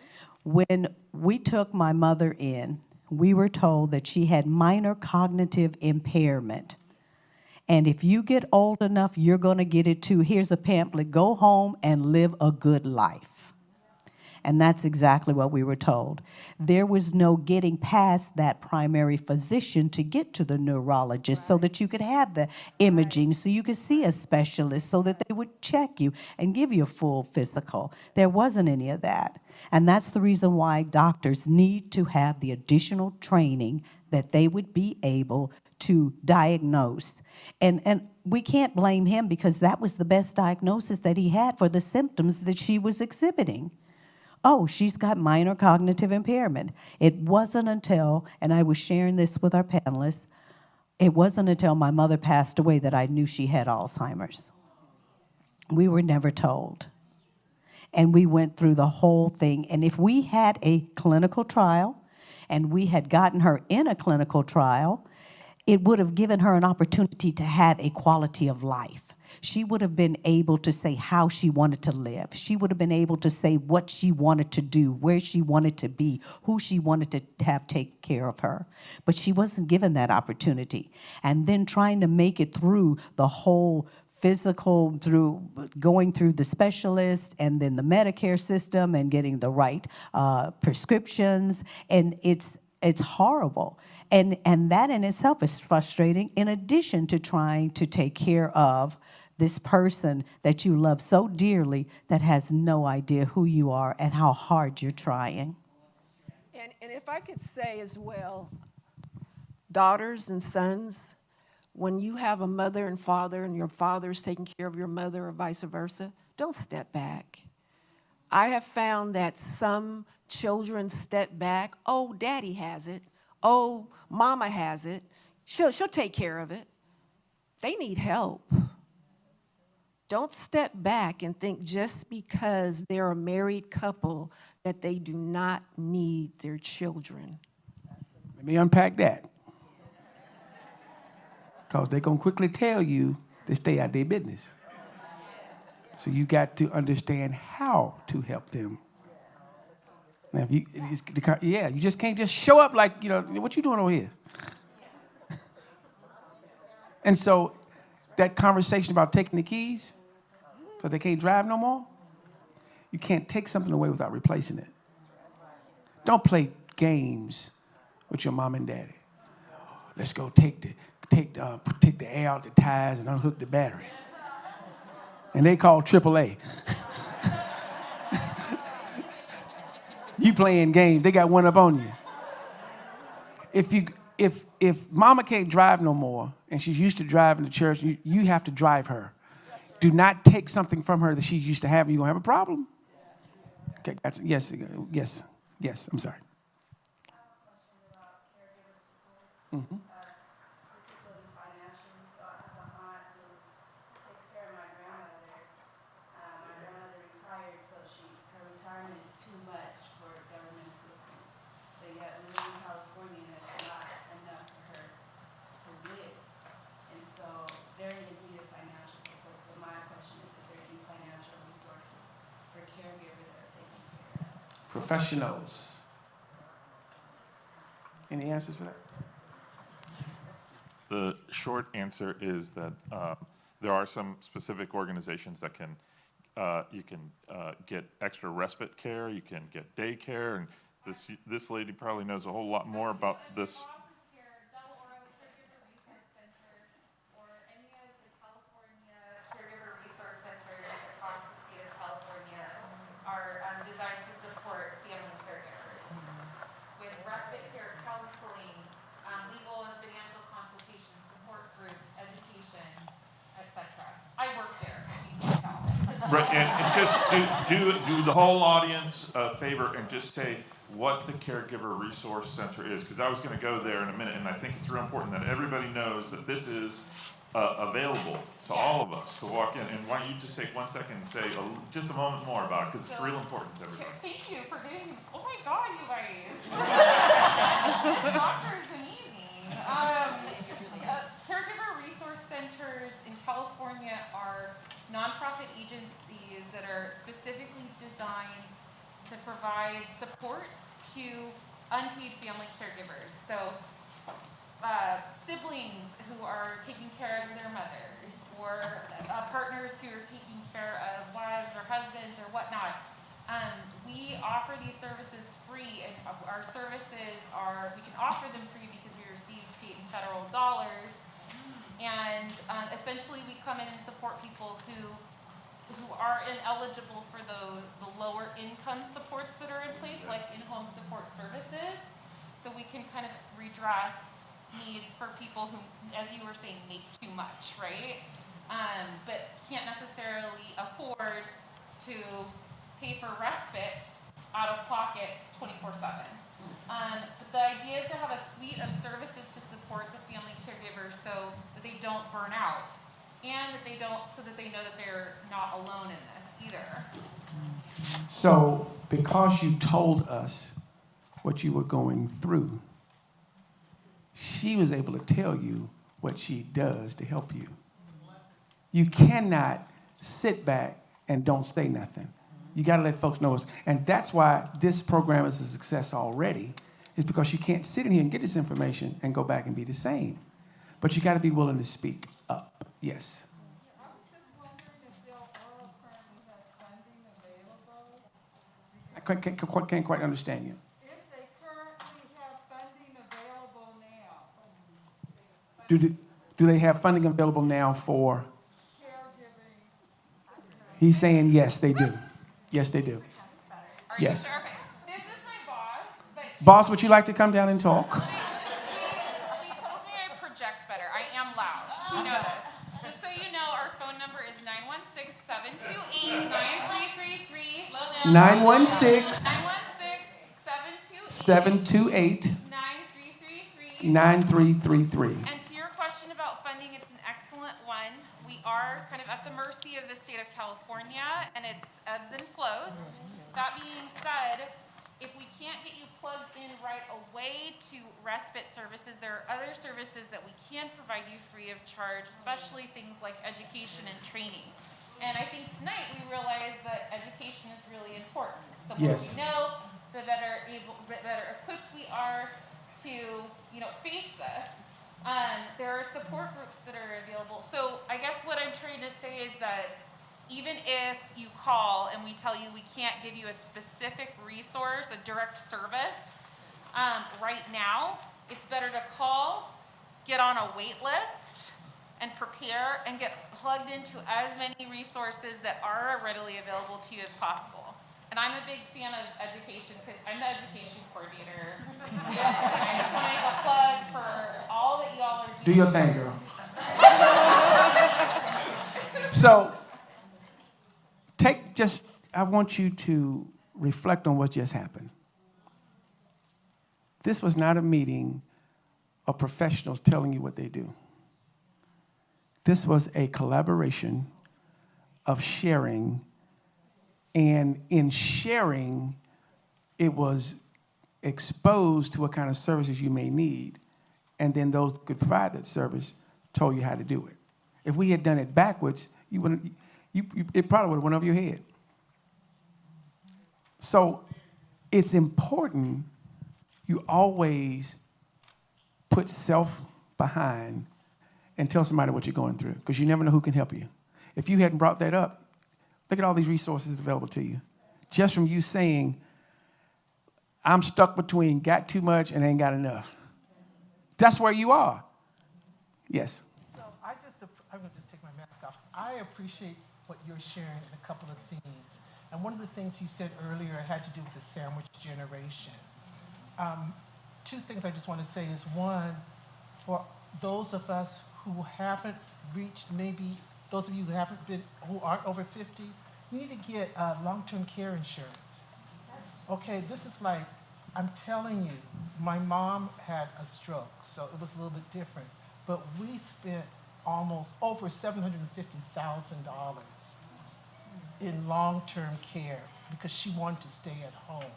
When we took my mother in, we were told that she had minor cognitive impairment. And if you get old enough, you're going to get it too. Here's a pamphlet, go home and live a good life. And that's exactly what we were told. There was no getting past that primary physician to get to the neurologist so that you could have the imaging, so you could see a specialist, so that they would check you and give you a full physical. There wasn't any of that. And that's the reason why doctors need to have the additional training that they would be able to diagnose. And we can't blame him, because that was the best diagnosis that he had for the symptoms that she was exhibiting. Oh, she's got minor cognitive impairment. It wasn't until, and I was sharing this with our panelists, it wasn't until my mother passed away that I knew she had Alzheimer's. We were never told. And we went through the whole thing. And if we had a clinical trial, and we had gotten her in a clinical trial, it would have given her an opportunity to have a quality of life. She would have been able to say how she wanted to live. She would have been able to say what she wanted to do, where she wanted to be, who she wanted to have take care of her. But she wasn't given that opportunity. And then trying to make it through the whole physical, through going through the specialist and then the Medicare system and getting the right prescriptions. And it's horrible. And that in itself is frustrating, in addition to trying to take care of this person that you love so dearly that has no idea who you are and how hard you're trying. And if I could say as well, daughters and sons, when you have a mother and father and your father's taking care of your mother or vice versa, don't step back. I have found that some children step back. Oh, daddy has it. Oh, mama has it. She'll take care of it. They need help. Don't step back and think just because they're a married couple that they do not need their children. Let me unpack that. Because they're going to quickly tell you to stay out their business. So you got to understand how to help them. Now, you just can't just show up like, what you doing over here? And so that conversation about taking the keys, because they can't drive no more, you can't take something away without replacing it. Don't play games with your mom and daddy. Let's go take the air out the tires and unhook the battery. And they call AAA. You playing games, they got one up on you. If mama can't drive no more and she's used to driving to church, you have to drive her. Do not take something from her that she used to have, and you're going to have a problem. Okay, yes, I'm sorry. Mm-hmm. professionals. Any answers for that? The short answer is that there are some specific organizations that can, you can get extra respite care, you can get daycare, and this lady probably knows a whole lot more about this. Caregiver resource centers across the state of California are designed to support family caregivers with respite care, counseling, legal and financial consultation, support groups, education, etc. I work there, if you can't tell. Right, and just do the whole audience a favor and just say what the Caregiver Resource Center is, because I was going to go there in a minute, and I think it's real important that everybody knows that this is available to all of us to walk in. And why don't you just take 1 second and say just a moment more about it, because it's real important to everybody. Thank you for getting, oh my God, you guys. Doctors amazing. Caregiver resource centers in California are nonprofit agencies that are specifically designed to provide support to unpaid family caregivers. So siblings who are taking care of their mothers, or partners who are taking care of wives or husbands or whatnot. We offer these services free, and our services we can offer them free because we receive state and federal dollars. And essentially we come in and support people who are ineligible for the lower income supports that are in place, like in-home support services. So we can kind of redress needs for people who, as you were saying, make too much, right? But can't necessarily afford to pay for respite out of pocket 24/7. But the idea is to have a suite of services to support the family caregivers so that they don't burn out, and that they don't, so that they know that they're not alone in this either. So, because you told us what you were going through, she was able to tell you what she does to help you. You cannot sit back and don't say nothing. You got to let folks know. And that's why this program is a success already, is because you can't sit in here and get this information and go back and be the same. But you got to be willing to speak up. Yes. I can't quite understand you. Do they have funding available now for caregiving? He's saying yes, they do. Yes, they do. Yes. Okay. This is my boss. Boss, would you like to come down and talk? She told me I project better. I am loud. You know this. Just so you know, our phone number is 916-728-9333. 916-728-9333. And to your question about funding, it's an excellent one. We are kind of at the mercy of the state of California and its ebbs and flows. That being said, if we can't get you plugged in right away to respite services, there are other services that we can provide you free of charge, especially things like education and training. And I think tonight we realize that education is really important. The more we know, the better equipped we are to, face this. There are support groups that are available. So I guess what I'm trying to say is that even if you call and we tell you we can't give you a specific resource, a direct service, right now, it's better to call, get on a wait list, and prepare and get plugged into as many resources that are readily available to you as possible. And I'm a big fan of education because I'm the education coordinator. I just want to make a plug for all that y'all are doing. Do your thing, girl. So, I want you to reflect on what just happened. This was not a meeting of professionals telling you what they do. This was a collaboration of sharing, and in sharing, it was exposed to what kind of services you may need, and then those who could provide that service told you how to do it. If we had done it backwards, it probably would have went over your head. So it's important you always put self behind and tell somebody what you're going through, because you never know who can help you. If you hadn't brought that up, look at all these resources available to you. Just from you saying, I'm stuck between got too much and ain't got enough. That's where you are. Yes. So I'm going to just take my mask off. I appreciate what you're sharing in a couple of things. And one of the things you said earlier had to do with the sandwich generation. Two things I just want to say is, one, for those of us who haven't reached, maybe those of you who aren't over 50, you need to get long-term care insurance. Okay, this is like, I'm telling you, my mom had a stroke, so it was a little bit different. But we spent almost over $750,000 in long-term care because she wanted to stay at home.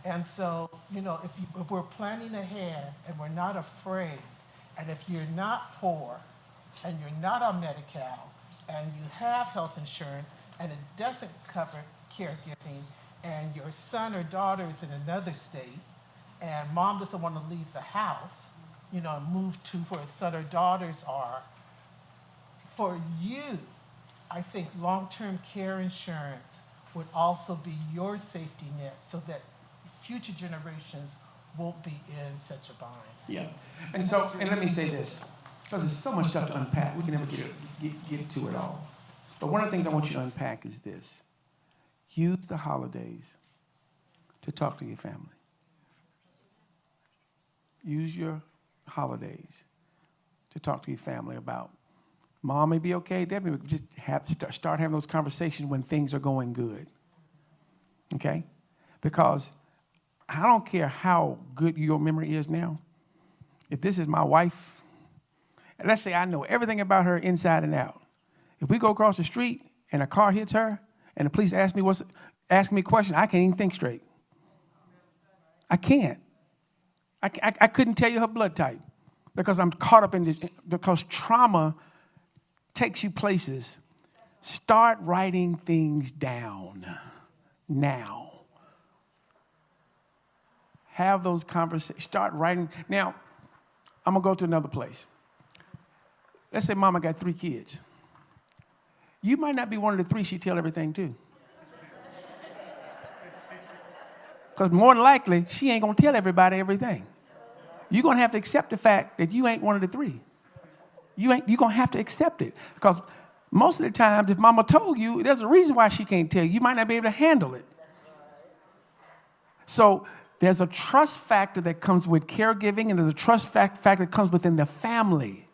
And so, if we're planning ahead and we're not afraid, and if you're not poor and you're not on Medi-Cal and you have health insurance and it doesn't cover caregiving, and your son or daughter is in another state and mom doesn't want to leave the house, and move to where son or daughters are, for you, I think long-term care insurance would also be your safety net so that future generations won't be in such a bind. Yeah. And let me say this, because there's so much stuff to unpack. We can never get to it all. But one of the things I want you to unpack is this. Use the holidays to talk to your family. Use your holidays to talk to your family about, Mom may be okay, Debbie, just start having those conversations when things are going good. Okay? Because I don't care how good your memory is now. If this is my wife, and let's say I know everything about her inside and out. If we go across the street and a car hits her and the police ask me a question, I can't even think straight. I can't. I couldn't tell you her blood type because I'm caught up because trauma takes you places. Start writing things down now. Have those conversations. Start writing. Now, I'm going to go to another place. Let's say Mama got 3 kids. You might not be one of the 3 she tell everything to. Because more than likely, she ain't going to tell everybody everything. You're going to have to accept the fact that you ain't one of the 3. You're going to have to accept it. Because most of the times, if Mama told you, there's a reason why she can't tell you. You might not be able to handle it. So there's a trust factor that comes with caregiving, and there's a trust factor that comes within the family.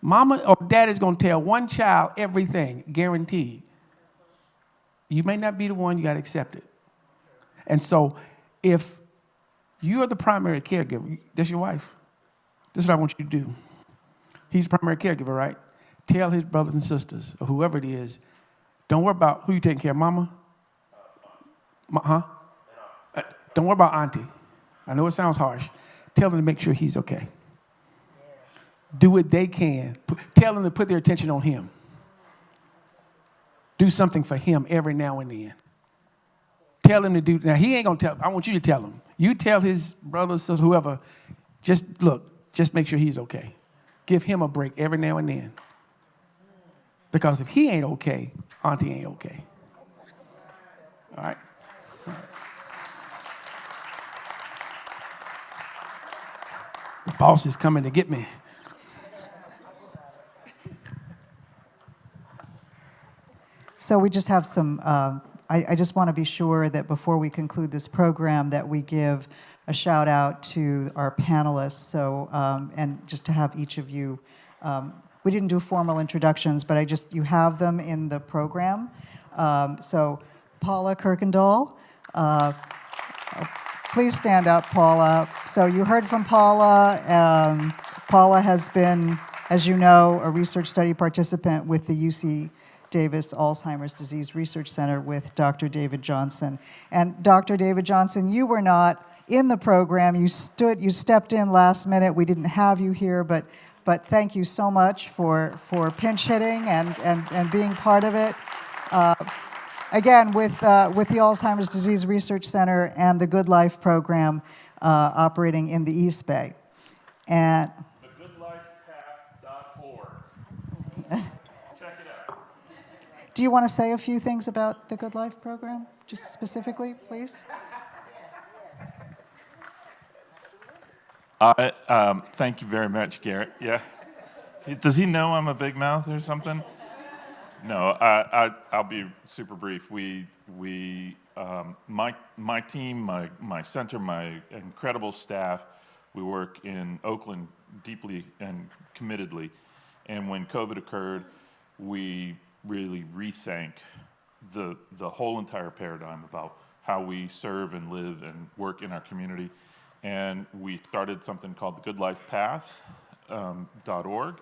Mama or dad is going to tell one child everything, guaranteed. You may not be the one, you got to accept it. And so if you are the primary caregiver, that's your wife. This is what I want you to do. He's the primary caregiver, right? Tell his brothers and sisters, or whoever it is, don't worry about who you taking care of, Mama? Don't worry about Auntie. I know it sounds harsh. Tell them to make sure he's okay. Do what they can. Tell them to put their attention on him. Do something for him every now and then. Tell him to do. Now, he ain't going to tell. I want you to tell him. You tell his brothers, sisters, whoever, just make sure he's okay. Give him a break every now and then. Because if he ain't okay, Auntie ain't okay. All right? The boss is coming to get me. So we just have some, I just want to be sure that before we conclude this program that we give a shout out to our panelists. So, and just to have each of you, we didn't do formal introductions, but you have them in the program. So Paula Kirkendall, please stand up, Paula. So you heard from Paula. Paula has been, as you know, a research study participant with the UC Davis Alzheimer's Disease Research Center with Dr. David Johnson. And Dr. David Johnson, you were not in the program. You stepped in last minute. We didn't have you here, but thank you so much for pinch hitting and being part of it. again, with the Alzheimer's Disease Research Center and the Good Life program operating in the East Bay. And thegoodlifepath.org. Check it out. do you want to say a few things about the Good Life program, just specifically, please? Thank you very much, Garrett. Yeah. Does he know I'm a big mouth or something? No, I'll be super brief. My team, my center, my incredible staff, we work in Oakland deeply and committedly. And when COVID occurred, we really rethink the whole entire paradigm about how we serve and live and work in our community. And we started something called the goodlifepath.org.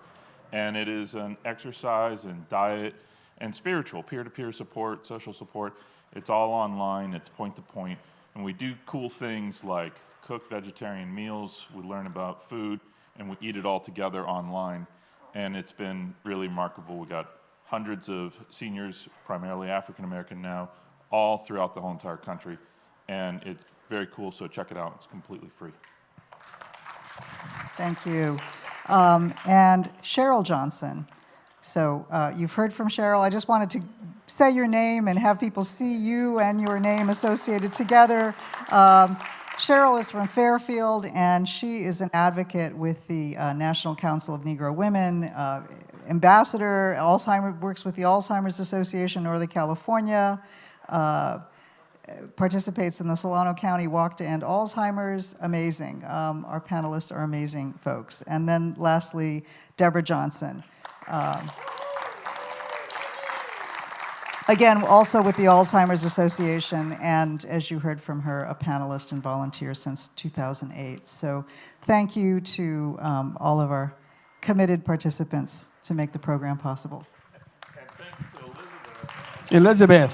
And it is an exercise and diet and spiritual, peer-to-peer support, social support. It's all online, it's point-to-point. And we do cool things like cook vegetarian meals, we learn about food, and we eat it all together online. And it's been really remarkable. We got hundreds of seniors, primarily African American now, all throughout the whole entire country. And it's very cool, so check it out. It's completely free. Thank you. And Cheryl Johnson. So you've heard from Cheryl. I just wanted to say your name and have people see you and your name associated together. Cheryl is from Fairfield, and she is an advocate with the National Council of Negro Women, ambassador, works with the Alzheimer's Association, Northern California, participates in the Solano County Walk to End Alzheimer's. Amazing. Our panelists are amazing folks. And then lastly, Deborah Johnson. Again, also with the Alzheimer's Association, and as you heard from her, a panelist and volunteer since 2008. So thank you to all of our committed participants to make the program possible. And thanks to Elizabeth.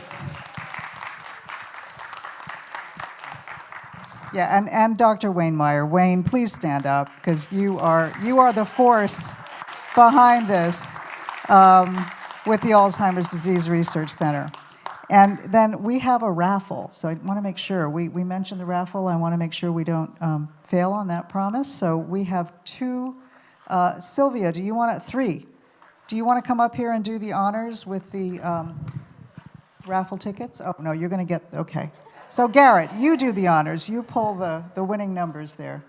Yeah, and Dr. Wayne Meyer. Wayne, please stand up, because you are the force behind this with the Alzheimer's Disease Research Center. And then we have a raffle, so I want to make sure, we mentioned the raffle, I want to make sure we don't fail on that promise. So we have two, Sylvia, three. Do you want to come up here and do the honors with the raffle tickets? Oh, no, you're going to get, okay. So Garrett, you do the honors. You pull the winning numbers there.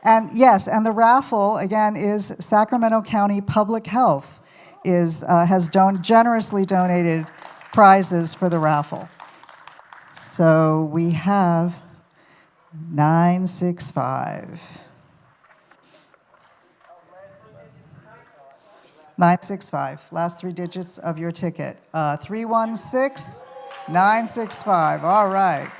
And yes, and the raffle, again, is Sacramento County Public Health has generously donated prizes for the raffle. So we have 965. 965, last three digits of your ticket. 316-965, all right.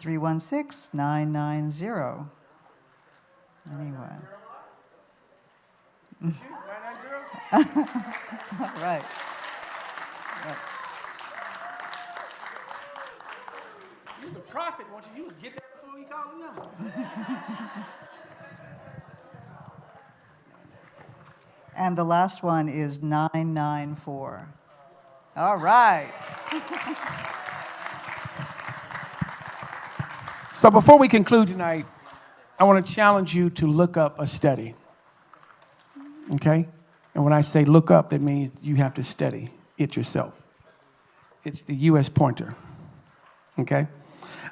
$316-990. Anyone? All right. Yes. He's a prophet, won't you? Get that before he called him number. And the last one is 994. All right. So before we conclude tonight, I want to challenge you to look up a study. Okay? And when I say look up, that means you have to study it yourself. It's the U.S. Pointer. Okay?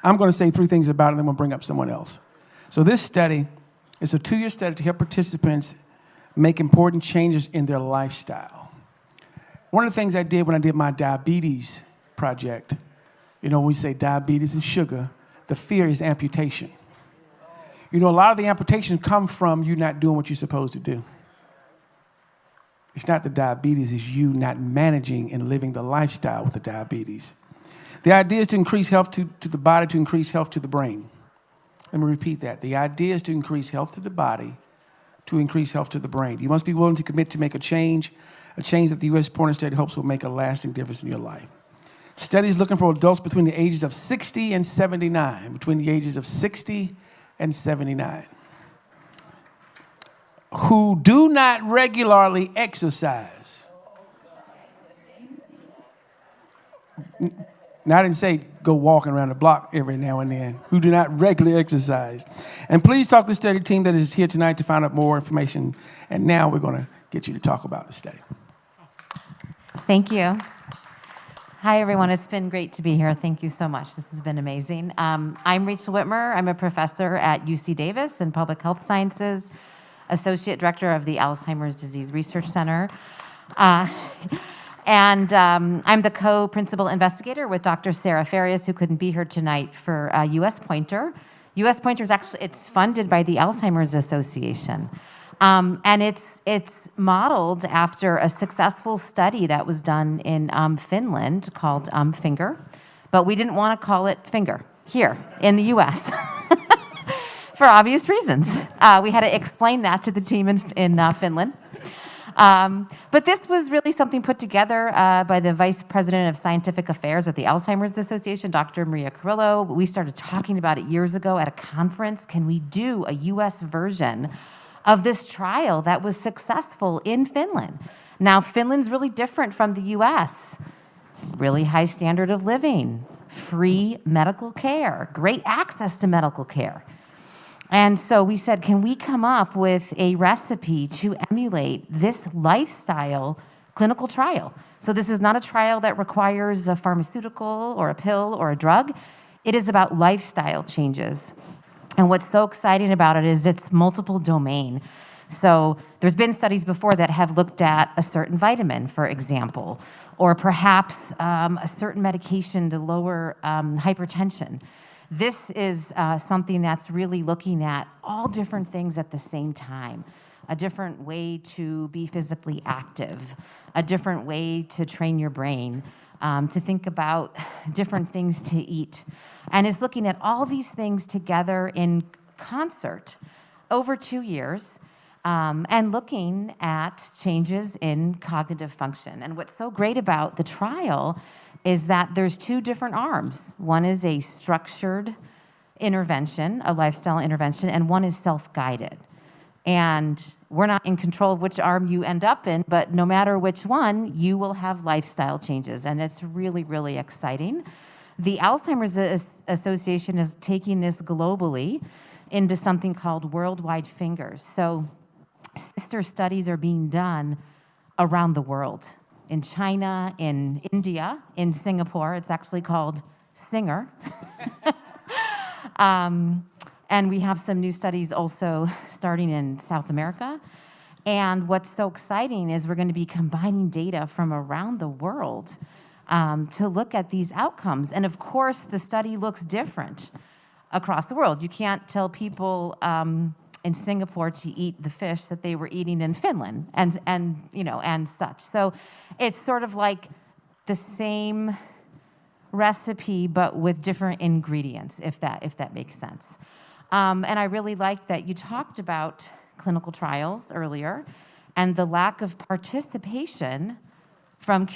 I'm going to say three things about it, and then we'll bring up someone else. So this study is a 2-year study to help participants make important changes in their lifestyle. One of the things I did when I did my diabetes project, when we say diabetes and sugar, the fear is amputation. A lot of the amputation come from you not doing what you're supposed to do. It's not the diabetes, it's you not managing and living the lifestyle with the diabetes. The idea is to increase health to the body, to increase health to the brain. Let me repeat that. The idea is to increase health to the body, to increase health to the brain. You must be willing to commit to make a change that the U.S. Point Study hopes will make a lasting difference in your life. Studies looking for adults between the ages of 60 and 79, between the ages of 60 and 79, who do not regularly exercise. Now, I didn't say go walking around the block every now and then, who do not regularly exercise. And please talk to the study team that is here tonight to find out more information. And now we're going to get you to talk about the study. Thank you. Hi, everyone. It's been great to be here. Thank you so much. This has been amazing. I'm Rachel Whitmer. I'm a professor at UC Davis in Public Health Sciences, Associate Director of the Alzheimer's Disease Research Center. And I'm the co-principal investigator with Dr. Sarah Farias, who couldn't be here tonight, for US Pointer. US Pointer is actually, it's funded by the Alzheimer's Association. And it's modeled after a successful study that was done in Finland called FINGER. But we didn't want to call it FINGER here in the US for obvious reasons. We had to explain that to the team in Finland. But this was really something put together by the Vice President of Scientific Affairs at the Alzheimer's Association, Dr. Maria Carrillo. We started talking about it years ago at a conference. Can we do a US version of this trial that was successful in Finland? Now, Finland's really different from the US. Really high standard of living, free medical care, great access to medical care. And so we said, can we come up with a recipe to emulate this lifestyle clinical trial? So this is not a trial that requires a pharmaceutical or a pill or a drug. It is about lifestyle changes. And what's so exciting about it is it's multiple domain. So there's been studies before that have looked at a certain vitamin, for example, or perhaps a certain medication to lower hypertension. This is something that's really looking at all different things at the same time. A different way to be physically active, a different way to train your brain, to think about different things to eat. And is looking at all these things together in concert over 2 years, and looking at changes in cognitive function. And what's so great about the trial is that there's 2 different arms. One is a structured intervention, a lifestyle intervention, and one is self-guided. And we're not in control of which arm you end up in, but no matter which one, you will have lifestyle changes, and it's really, really exciting. The Alzheimer's Association is taking this globally into something called worldwide fingers. So sister studies are being done around the world. In China, in India, in Singapore. It's actually called SINGER. And we have some new studies also starting in South America. And what's so exciting is we're going to be combining data from around the world to look at these outcomes. And of course, the study looks different across the world. You can't tell people in Singapore to eat the fish that they were eating in Finland and such. So it's sort of like the same recipe but with different ingredients, if that makes sense. And I really like that you talked about clinical trials earlier and the lack of participation from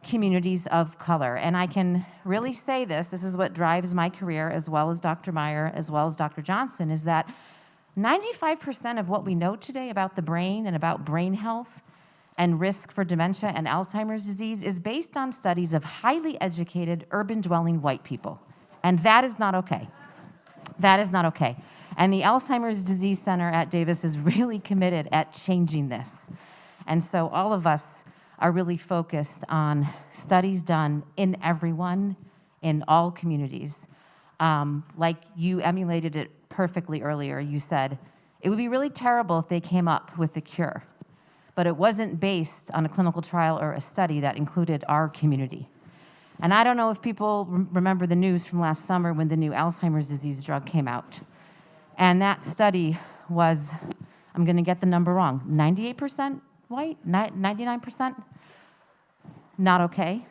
communities of color. And I can really say this is what drives my career, as well as Dr. Meyer, as well as Dr. Johnson, is that 95% of what we know today about the brain and about brain health and risk for dementia and Alzheimer's disease is based on studies of highly educated, urban-dwelling white people. And that is not okay. That is not okay. And the Alzheimer's Disease Center at Davis is really committed at changing this. And so all of us are really focused on studies done in everyone, in all communities. Like you emulated it perfectly earlier. You said, it would be really terrible if they came up with a cure, but it wasn't based on a clinical trial or a study that included our community. And I don't know if people remember the news from last summer when the new Alzheimer's disease drug came out. And that study was, I'm going to get the number wrong, 98% white, 99%? Not okay.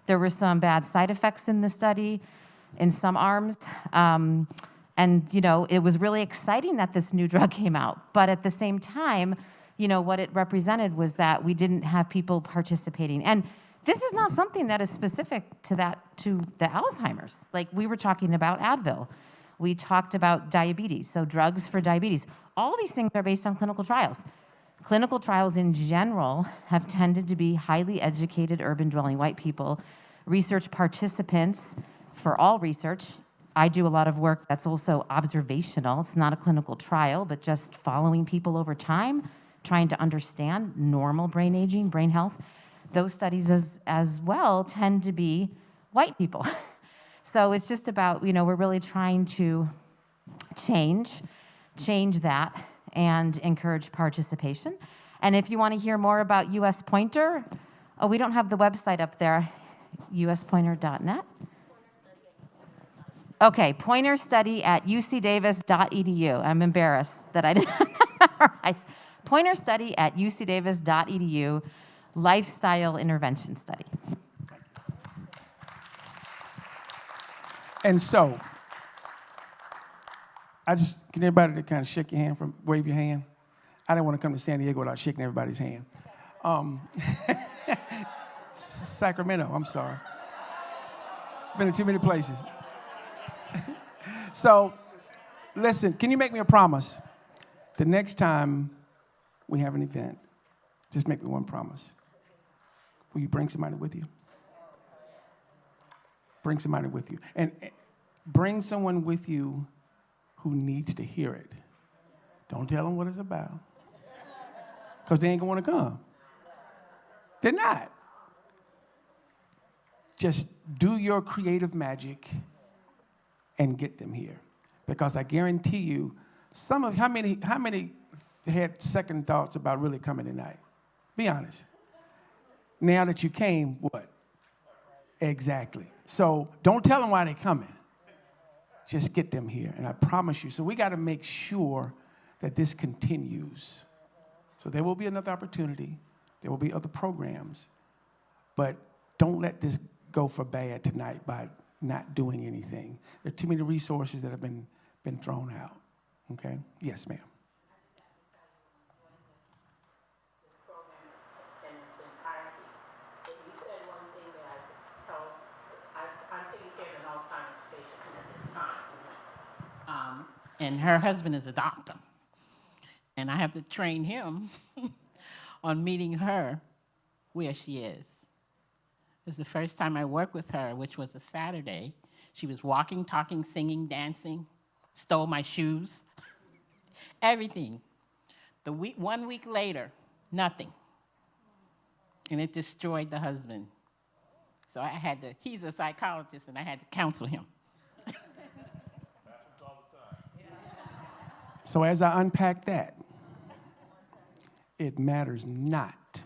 There were some bad side effects in the study in some arms. And, it was really exciting that this new drug came out. But at the same time, what it represented was that we didn't have people participating. And this is not something that is specific to the Alzheimer's. Like, we were talking about Advil. We talked about diabetes, so drugs for diabetes. All these things are based on clinical trials. Clinical trials in general have tended to be highly educated, urban-dwelling white people. Research participants, for all research, I do a lot of work that's also observational. It's not a clinical trial, but just following people over time, trying to understand normal brain aging, brain health. Those studies as well tend to be white people. So it's just about, we're really trying to change that and encourage participation. And if you want to hear more about US Pointer, we don't have the website up there, uspointer.net. Okay, Pointer Study at ucdavis.edu. I'm embarrassed that I didn't memorize. Pointer Study at ucdavis.edu, Lifestyle Intervention Study. And so, can everybody to kind of shake your hand, wave your hand? I didn't want to come to San Diego without shaking everybody's hand. Sacramento, I'm sorry. Been in too many places. So, listen, can you make me a promise? The next time we have an event, just make me one promise. Will you bring somebody with you? Bring somebody with you. And bring someone with you who needs to hear it. Don't tell them what it's about. Because they ain't going to want to come. They're not. Just do your creative magic and get them here. Because I guarantee you, how many had second thoughts about really coming tonight? Be honest. Now that you came, what? Exactly. So don't tell them why they're coming. Just get them here, and I promise you. So we got to make sure that this continues. So there will be another opportunity. There will be other programs. But don't let this go for bad tonight by not doing anything. There are too many resources that have been thrown out. Okay? Yes, ma'am. And her husband is a doctor. And I have to train him on meeting her where she is. This is the first time I worked with her, which was a Saturday. She was walking, talking, singing, dancing, stole my shoes, everything. 1 week later, nothing. And it destroyed the husband. So he's a psychologist, and I had to counsel him. So as I unpack that, it matters not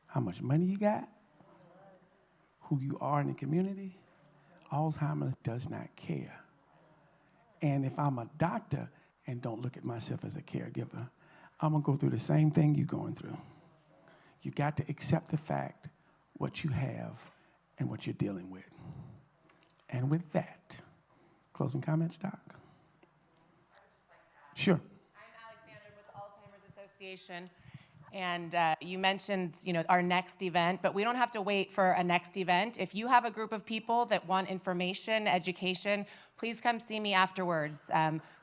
how much money you got, who you are in the community. Alzheimer's does not care. And if I'm a doctor and don't look at myself as a caregiver, I'm going to go through the same thing you're going through. You got to accept the fact what you have and what you're dealing with. And with that, closing comments, Doc? Sure. I'm Alexandra with Alzheimer's Association. And you mentioned, our next event, but we don't have to wait for a next event. If you have a group of people that want information, education, please come see me afterwards.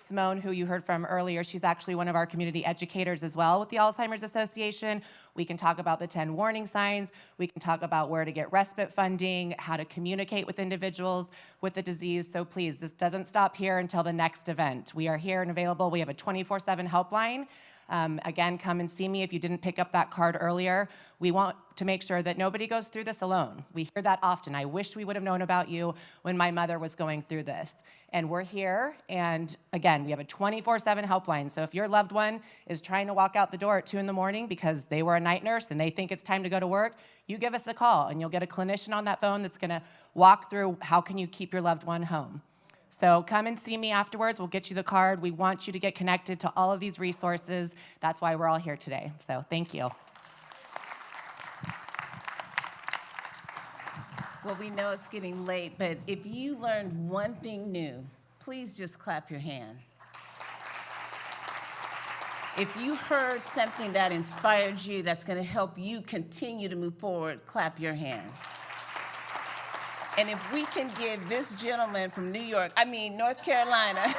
Simone, who you heard from earlier, she's actually one of our community educators as well with the Alzheimer's Association. We can talk about the 10 warning signs. We can talk about where to get respite funding, how to communicate with individuals with the disease. So please, this doesn't stop here until the next event. We are here and available. We have a 24/7 helpline. Again, come and see me if you didn't pick up that card earlier. We want to make sure that nobody goes through this alone. We hear that often. I wish we would have known about you when my mother was going through this. And we're here, and again, we have a 24/7 helpline. So if your loved one is trying to walk out the door at 2 in the morning because they were a night nurse and they think it's time to go to work, you give us a call, and you'll get a clinician on that phone that's gonna walk through how can you keep your loved one home. So come and see me afterwards. We'll get you the card. We want you to get connected to all of these resources. That's why we're all here today. So thank you. Well, we know it's getting late, but if you learned one thing new, please just clap your hand. If you heard something that inspired you, that's going to help you continue to move forward, clap your hand. And if we can give this gentleman from North Carolina,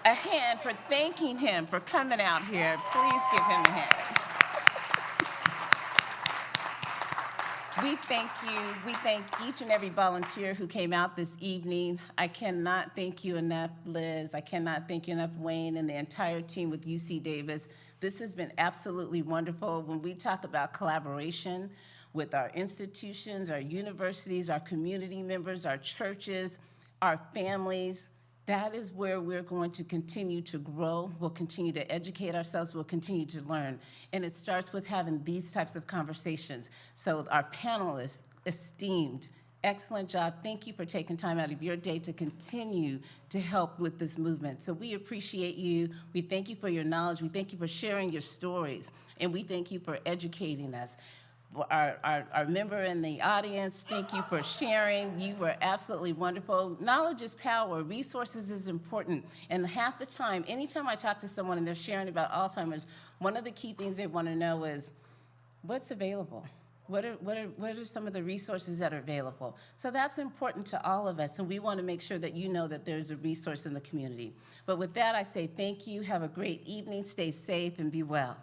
a hand for thanking him for coming out here, please give him a hand. We thank you. We thank each and every volunteer who came out this evening. I cannot thank you enough, Liz. I cannot thank you enough, Wayne, and the entire team with UC Davis. This has been absolutely wonderful. When we talk about collaboration with our institutions, our universities, our community members, our churches, our families, that is where we're going to continue to grow. We'll continue to educate ourselves. We'll continue to learn. And it starts with having these types of conversations. So our panelists, esteemed, excellent job. Thank you for taking time out of your day to continue to help with this movement. So we appreciate you. We thank you for your knowledge. We thank you for sharing your stories. And we thank you for educating us. Our member in the audience, thank you for sharing. You were absolutely wonderful. Knowledge is power. Resources is important. And half the time, anytime I talk to someone and they're sharing about Alzheimer's, one of the key things they want to know is, what's available? What are some of the resources that are available? So that's important to all of us, and we want to make sure that you know that there's a resource in the community. But with that, I say thank you. Have a great evening. Stay safe and be well.